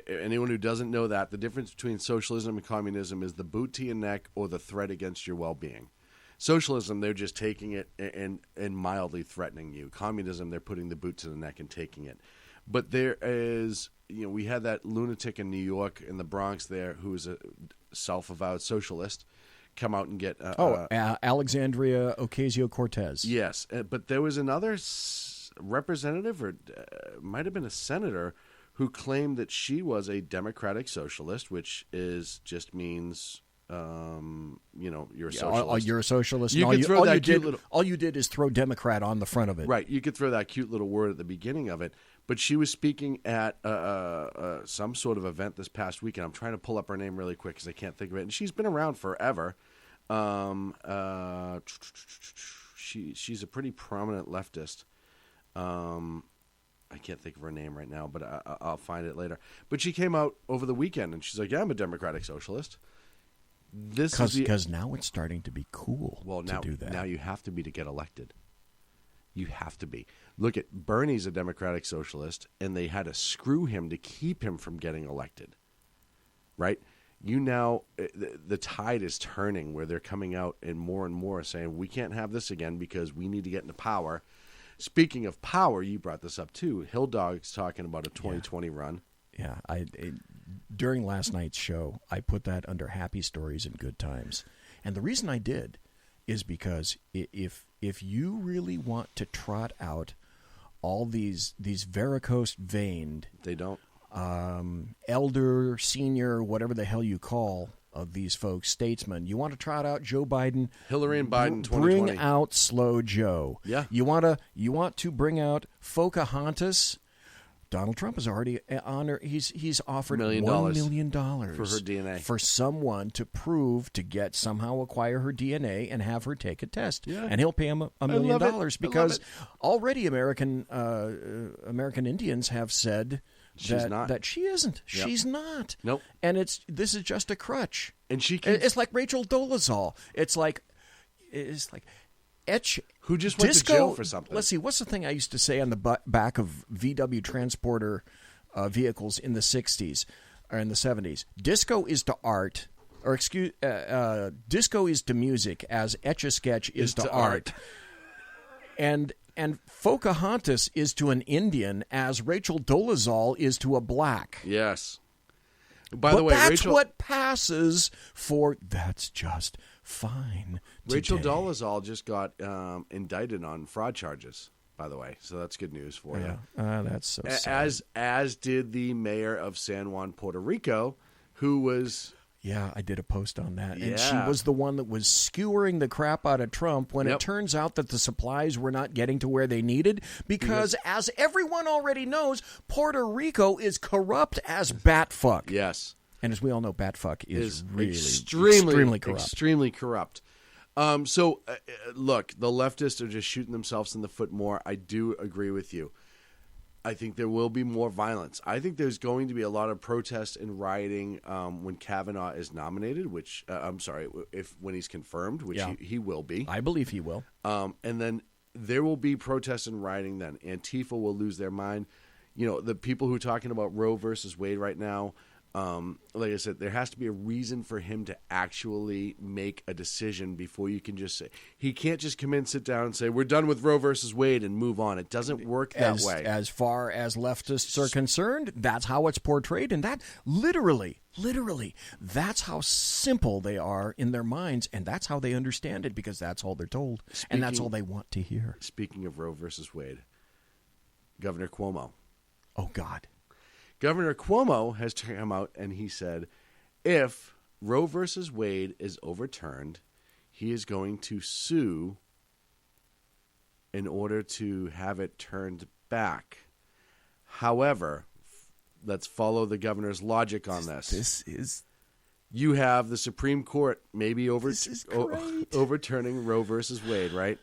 Anyone who doesn't know that, the difference between socialism and communism is the boot to your neck or the threat against your well-being. Socialism, they're just taking it and mildly threatening you. Communism, they're putting the boot to the neck and taking it. But there is, we had that lunatic in New York, in the Bronx there, who is a self-avowed socialist, come out and get... Alexandria Ocasio-Cortez. Yes, but there was another representative, or might have been a senator, who claimed that she was a democratic socialist, which just means... you're a socialist. You're a socialist. You could throw that cute little... All you did is throw Democrat on the front of it. Right. You could throw that cute little word at the beginning of it. But she was speaking at some sort of event this past weekend. I'm trying to pull up her name really quick because I can't think of it. And she's been around forever. She's a pretty prominent leftist. I can't think of her name right now, but I'll find it later. But she came out over the weekend, and she's like, yeah, I'm a democratic socialist. Because now it's starting to be cool to do that. Now you have to be to get elected. You have to be. Look at Bernie's a democratic socialist, and they had to screw him to keep him from getting elected. Right? The tide is turning where they're coming out and more saying, we can't have this again because we need to get into power. Speaking of power, you brought this up too. Hill Dog's talking about a 2020 run. Yeah, during last night's show, I put that under happy stories and good times. And the reason I did is because if you really want to trot out all these varicose-veined... They don't. Elder, senior, whatever the hell you call of these folks, statesmen. You want to trot out Joe Biden. Hillary and Biden 2020. Bring out Slow Joe. Yeah. You want to bring out Pocahontas Donald Trump has already he's offered $1 $1 million for her DNA for someone to prove to somehow acquire her DNA and have her take a test, and he'll pay him $1 million because already American Indians have said that she isn't. Yep. She's not. Nope. And this is just a crutch. And it's like Rachel Dolezal. It's like who just went to jail for something. Let's see, what's the thing I used to say on the back of VW transporter vehicles in the 60s or in the 70s? Disco is to art, or disco is to music as Etch-a-Sketch is to art. And Pocahontas is to an Indian as Rachel Dolezal is to a black. Yes. By the way, that's what passes for that's just fine. Rachel Dolezal just got indicted on fraud charges, by the way. So that's good news for you. That's so sad. As did the mayor of San Juan, Puerto Rico, who was... Yeah, I did a post on that. And she was the one that was skewering the crap out of Trump when it turns out that the supplies were not getting to where they needed because, as everyone already knows, Puerto Rico is corrupt as batfuck. Yes. And as we all know, batfuck is really extremely corrupt. Extremely corrupt. So, look, the leftists are just shooting themselves in the foot more. I do agree with you. I think there will be more violence. I think there's going to be a lot of protests and rioting when Kavanaugh is nominated, which when he's confirmed, which he will be. I believe he will. And then there will be protests and rioting then. Antifa will lose their mind. You know, the people who are talking about Roe versus Wade right now, like I said, there has to be a reason for him to actually make a decision before you can just say he can't just come in, sit down, and say we're done with Roe versus Wade and move on. It doesn't work that way. As far as leftists are concerned, that's how it's portrayed, and that literally, that's how simple they are in their minds, and that's how they understand it because that's all they're told, and that's all they want to hear. Speaking of Roe versus Wade, Governor Cuomo. Oh God. Governor Cuomo has come out and he said if Roe versus Wade is overturned, he is going to sue in order to have it turned back. However, let's follow the governor's logic on this. You have the Supreme Court maybe overturning Roe versus Wade, right?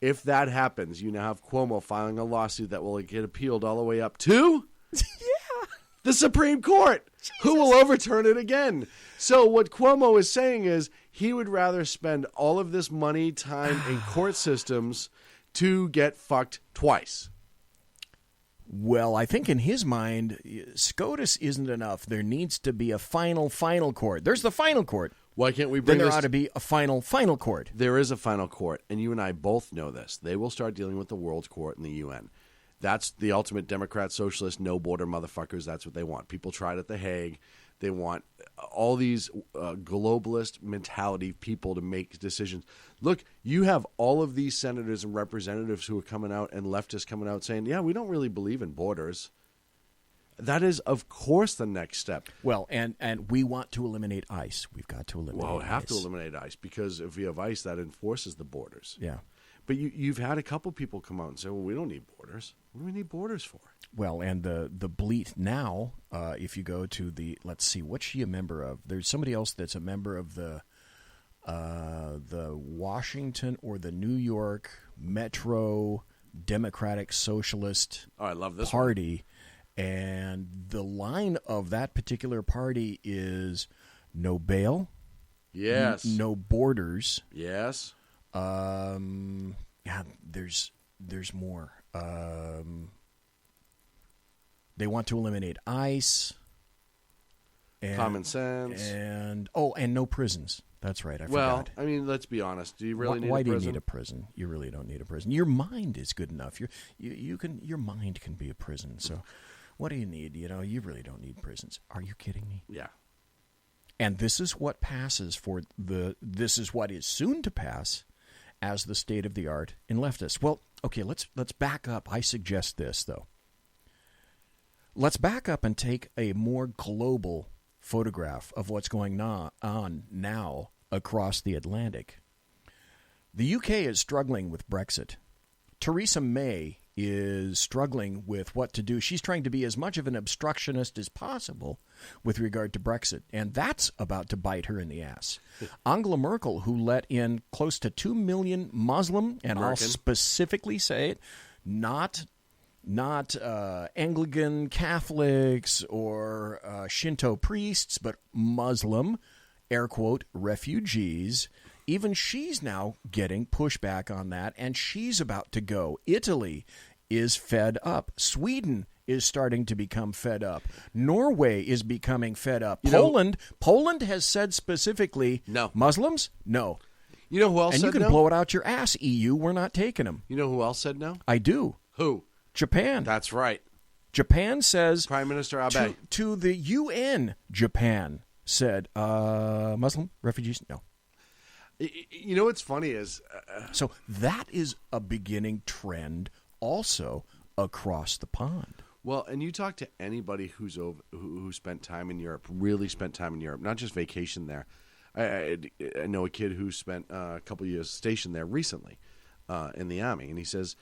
If that happens, you now have Cuomo filing a lawsuit that will get appealed all the way up to... the Supreme Court, who will overturn it again. So what Cuomo is saying is he would rather spend all of this money, time in court systems to get fucked twice. Well, I think in his mind, SCOTUS isn't enough. There needs to be a final court. There's the final court. Why can't we bring Then there ought to be a final court. There is a final court, and you and I both know this. They will start dealing with the World Court and the UN. That's the ultimate Democrat, socialist, no-border motherfuckers. That's what they want. People tried at The Hague. They want all these globalist mentality people to make decisions. Look, you have all of these senators and representatives who are coming out and leftists coming out saying, yeah, we don't really believe in borders. That is, of course, the next step. Well, and we want to eliminate ICE. We've got to eliminate ICE. Well, we have to eliminate ICE because if we have ICE, that enforces the borders. Yeah. But you've had a couple people come out and say, well, we don't need borders. What do we need borders for? Well, and the bleat now, if you go to let's see, what's she a member of? There's somebody else that's a member of the Washington or the New York Metro Democratic Socialist I love this Party. And the line of that particular party is no bail. Yes. No borders. Yes. Yeah, there's more. They want to eliminate ICE. And, common sense. And no prisons. That's right. I forgot. Well, I mean, let's be honest. Do you really need a prison? Why do you need a prison? You really don't need a prison. Your mind is good enough. Your mind can be a prison. So what do you need? You really don't need prisons. Are you kidding me? Yeah. And this is what passes this is what is soon to pass as the state of the art in leftists. Well, okay, let's back up. I suggest this, though. Let's back up and take a more global photograph of what's going on now across the Atlantic. The UK is struggling with Brexit. Theresa May is struggling with what to do. She's trying to be as much of an obstructionist as possible with regard to Brexit, and that's about to bite her in the ass. Angela Merkel, who let in close to 2 million Muslim, and I'll specifically say it, not Anglican Catholics or Shinto priests, but Muslim, air quote, refugees. Even she's now getting pushback on that, and she's about to go. Italy is fed up. Sweden is starting to become fed up. Norway is becoming fed up. Poland has said specifically, no. Muslims, no. You know who else and said no? And you can blow it out your ass, EU. We're not taking them. You know who else said no? I do. Who? Japan. That's right. Japan says... Prime Minister Abe. To the UN, Japan said, Muslim refugees, no. You know what's funny is... so that is a beginning trend also across the pond. Well, and you talk to anybody who spent time in Europe, really spent time in Europe, not just vacation there. I know a kid who spent a couple of years stationed there recently in the Army, and he says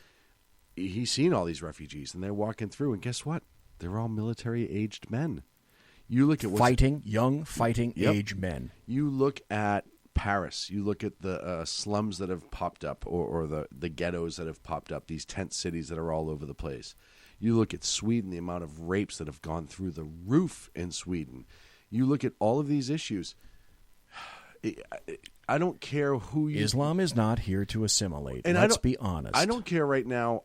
he's seen all these refugees, and they're walking through, and guess what? They're all military-aged men. You look at young fighting-age men. You look at Paris, you look at the slums that have popped up or the ghettos that have popped up, these tent cities that are all over the place. You look at Sweden, the amount of rapes that have gone through the roof in Sweden. You look at all of these issues. I don't care who you... Islam is not here to assimilate. And let's be honest. I don't care right now.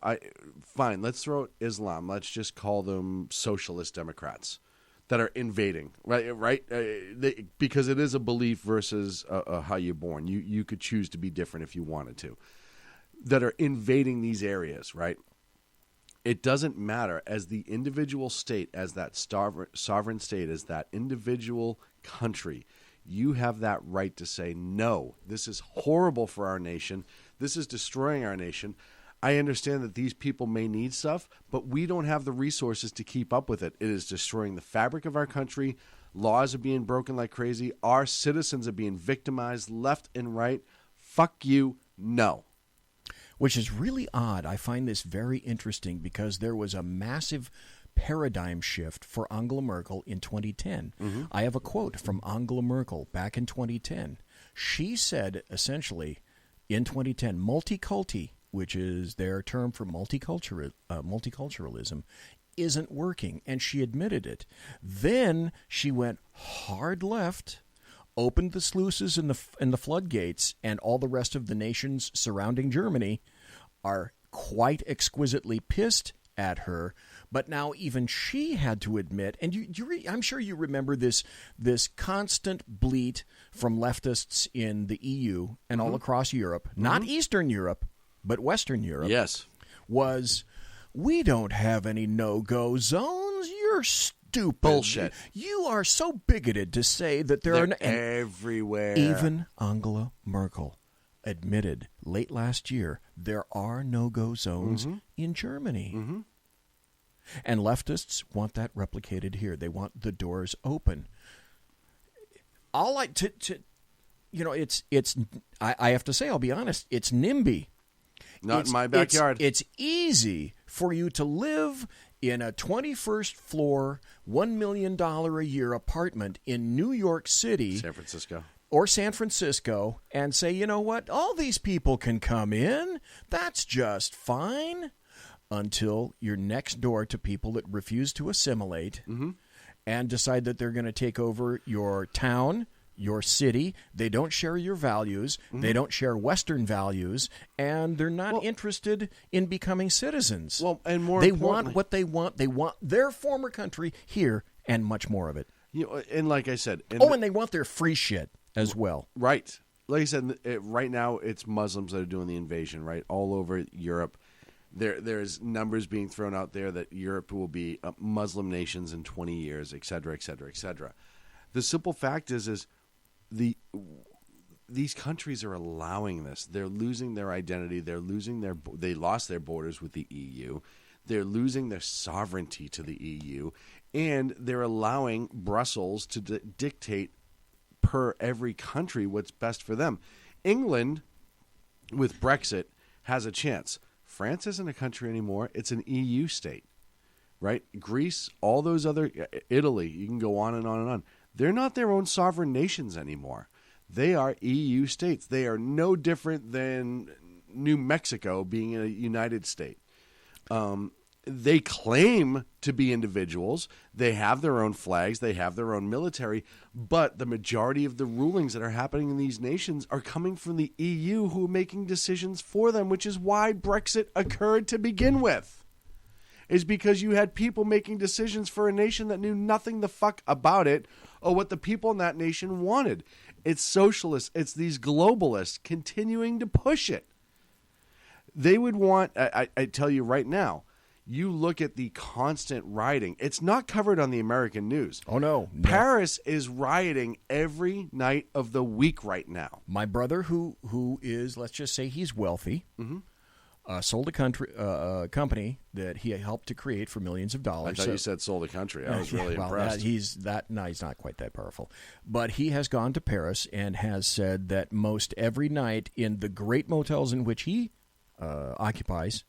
Fine, let's throw Islam. Let's just call them socialist Democrats that are invading, right? Because it is a belief versus how you're born. You could choose to be different if you wanted to. That are invading these areas, right? It doesn't matter. As the individual state, as that sovereign state, as that individual country, you have that right to say, no, this is horrible for our nation. This is destroying our nation. I understand that these people may need stuff, but we don't have the resources to keep up with it. It is destroying the fabric of our country. Laws are being broken like crazy. Our citizens are being victimized left and right. Fuck you, no. Which is really odd. I find this very interesting because there was a massive paradigm shift for Angela Merkel in 2010. Mm-hmm. I have a quote from Angela Merkel back in 2010. She said, essentially, in 2010, multiculti, which is their term for multiculturalism, isn't working, and she admitted it. Then she went hard left, opened the sluices and the floodgates, and all the rest of the nations surrounding Germany are quite exquisitely pissed at her. But now even she had to admit, and I'm sure you remember this constant bleat from leftists in the EU and all across Europe, not Eastern Europe, but Western Europe, yes, was, we don't have any no-go zones. You're stupid. Bullshit. You are so bigoted to say that they're everywhere. Even Angela Merkel admitted late last year there are no-go zones in Germany. Mm-hmm. And leftists want that replicated here. They want the doors open. All I have to say, I'll be honest, it's NIMBY. Not in my backyard. It's easy for you to live in a 21st floor, $1 million a year apartment in New York City, San Francisco, and say, you know what, all these people can come in. That's just fine. Until you're next door to people that refuse to assimilate and decide that they're going to take over your town, your city. They don't share your values. They don't share Western values, and they're not interested in becoming citizens. Well, and more they want what they want. They want their former country here and much more of it. You know, and like I said, and they want their free shit as well. Right. Like I said, right now it's Muslims that are doing the invasion, right, all over Europe. There's numbers being thrown out there that Europe will be Muslim nations in 20 years, et cetera, et cetera, et cetera. The simple fact is these countries are allowing this. They're losing their identity. They lost their borders with the EU. They're losing their sovereignty to the EU, and they're allowing Brussels to dictate per every country what's best for them. England, with Brexit, has a chance. France isn't a country anymore. It's an EU state, right? Greece, all those other, Italy, you can go on and on and on. They're not their own sovereign nations anymore. They are EU states. They are no different than New Mexico being a United state. They claim to be individuals. They have their own flags. They have their own military. But the majority of the rulings that are happening in these nations are coming from the EU, who are making decisions for them, which is why Brexit occurred to begin with. Is because you had people making decisions for a nation that knew nothing the fuck about it or what the people in that nation wanted. It's socialists. It's these globalists continuing to push it. They would want, I tell you right now, you look at the constant rioting. It's not covered on the American news. Oh, no. Paris is rioting every night of the week right now. My brother, who is, let's just say he's wealthy, sold a company that he helped to create for millions of dollars. I thought you said sold a country. I was really impressed. He's not quite that powerful. But he has gone to Paris and has said that most every night in the great motels in which he occupies,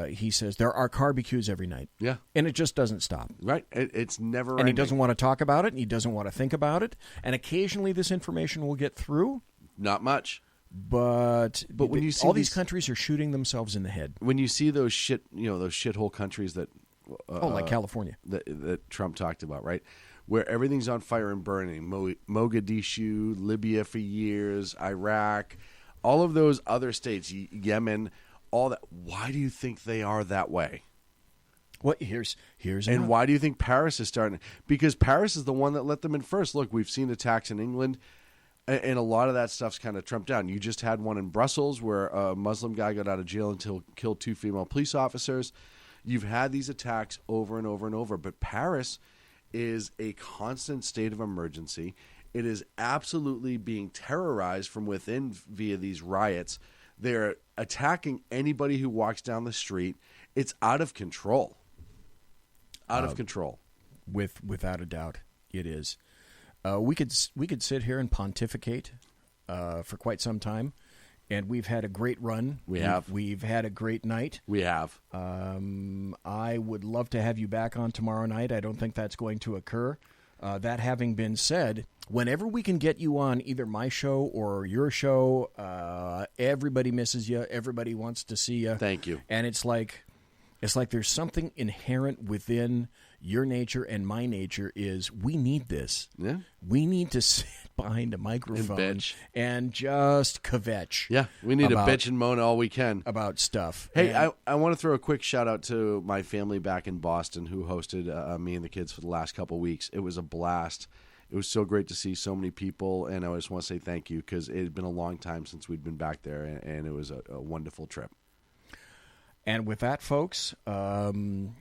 he says there are barbecues every night. Yeah. And it just doesn't stop. Right. It's never And ending. he doesn't want to talk about it, and he doesn't want to think about it. And occasionally this information will get through. Not much. But when you see all these countries are shooting themselves in the head. When you see those those shithole countries that like California that Trump talked about, right? Where everything's on fire and burning. Mogadishu, Libya for years, Iraq, all of those other states, Yemen, all that. Why do you think they are that way? What here's and why do you think Paris is starting? Because Paris is the one that let them in first. Look, we've seen attacks in England, and a lot of that stuff's kind of trumped down. You just had one in Brussels where a Muslim guy got out of jail until killed 2 female police officers. You've had these attacks over and over and over, but Paris is a constant state of emergency. It is absolutely being terrorized from within via these riots. They're attacking anybody who walks down the street. It's out of control. Out of control. Without a doubt, it is. We could sit here and pontificate for quite some time, and we've had a great run. We've had a great night. We have. I would love to have you back on tomorrow night. I don't think that's going to occur. That having been said, whenever we can get you on either my show or your show, everybody misses you. Everybody wants to see you. Thank you. And it's like there's something inherent within your nature and my nature is we need this. Yeah. We need to sit behind a microphone and bitch and just kvetch. Yeah, we need to bitch and moan all we can about stuff. Hey, I want to throw a quick shout out to my family back in Boston who hosted me and the kids for the last couple weeks. It was a blast. It was so great to see so many people, and I just want to say thank you because it had been a long time since we'd been back there, and it was a wonderful trip. And with that, folks, only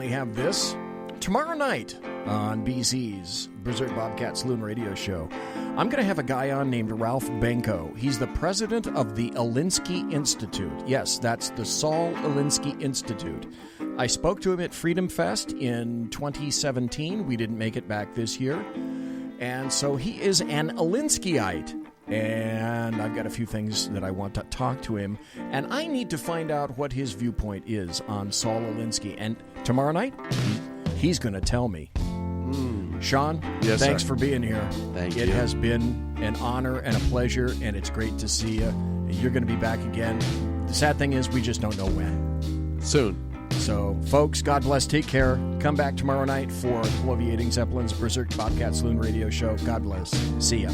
have this tomorrow night on BZ's Berserk Bobcat Saloon Radio Show. I'm going to have a guy on named Ralph Benko. He's the president of the Alinsky Institute. Yes, that's the Saul Alinsky Institute. I spoke to him at Freedom Fest in 2017. We didn't make it back this year. And so he is an Alinskyite. And I've got a few things that I want to talk to him. And I need to find out what his viewpoint is on Saul Alinsky. And tomorrow night, he's going to tell me. Sean, yes, thanks sir. for being here. Thank you. It has been an honor and a pleasure, and it's great to see you. You're going to be back again. The sad thing is we just don't know when. Soon. So, folks, God bless. Take care. Come back tomorrow night for Bloviating Zeppelin's Berserk Bobcat Saloon Radio Show. God bless. See ya.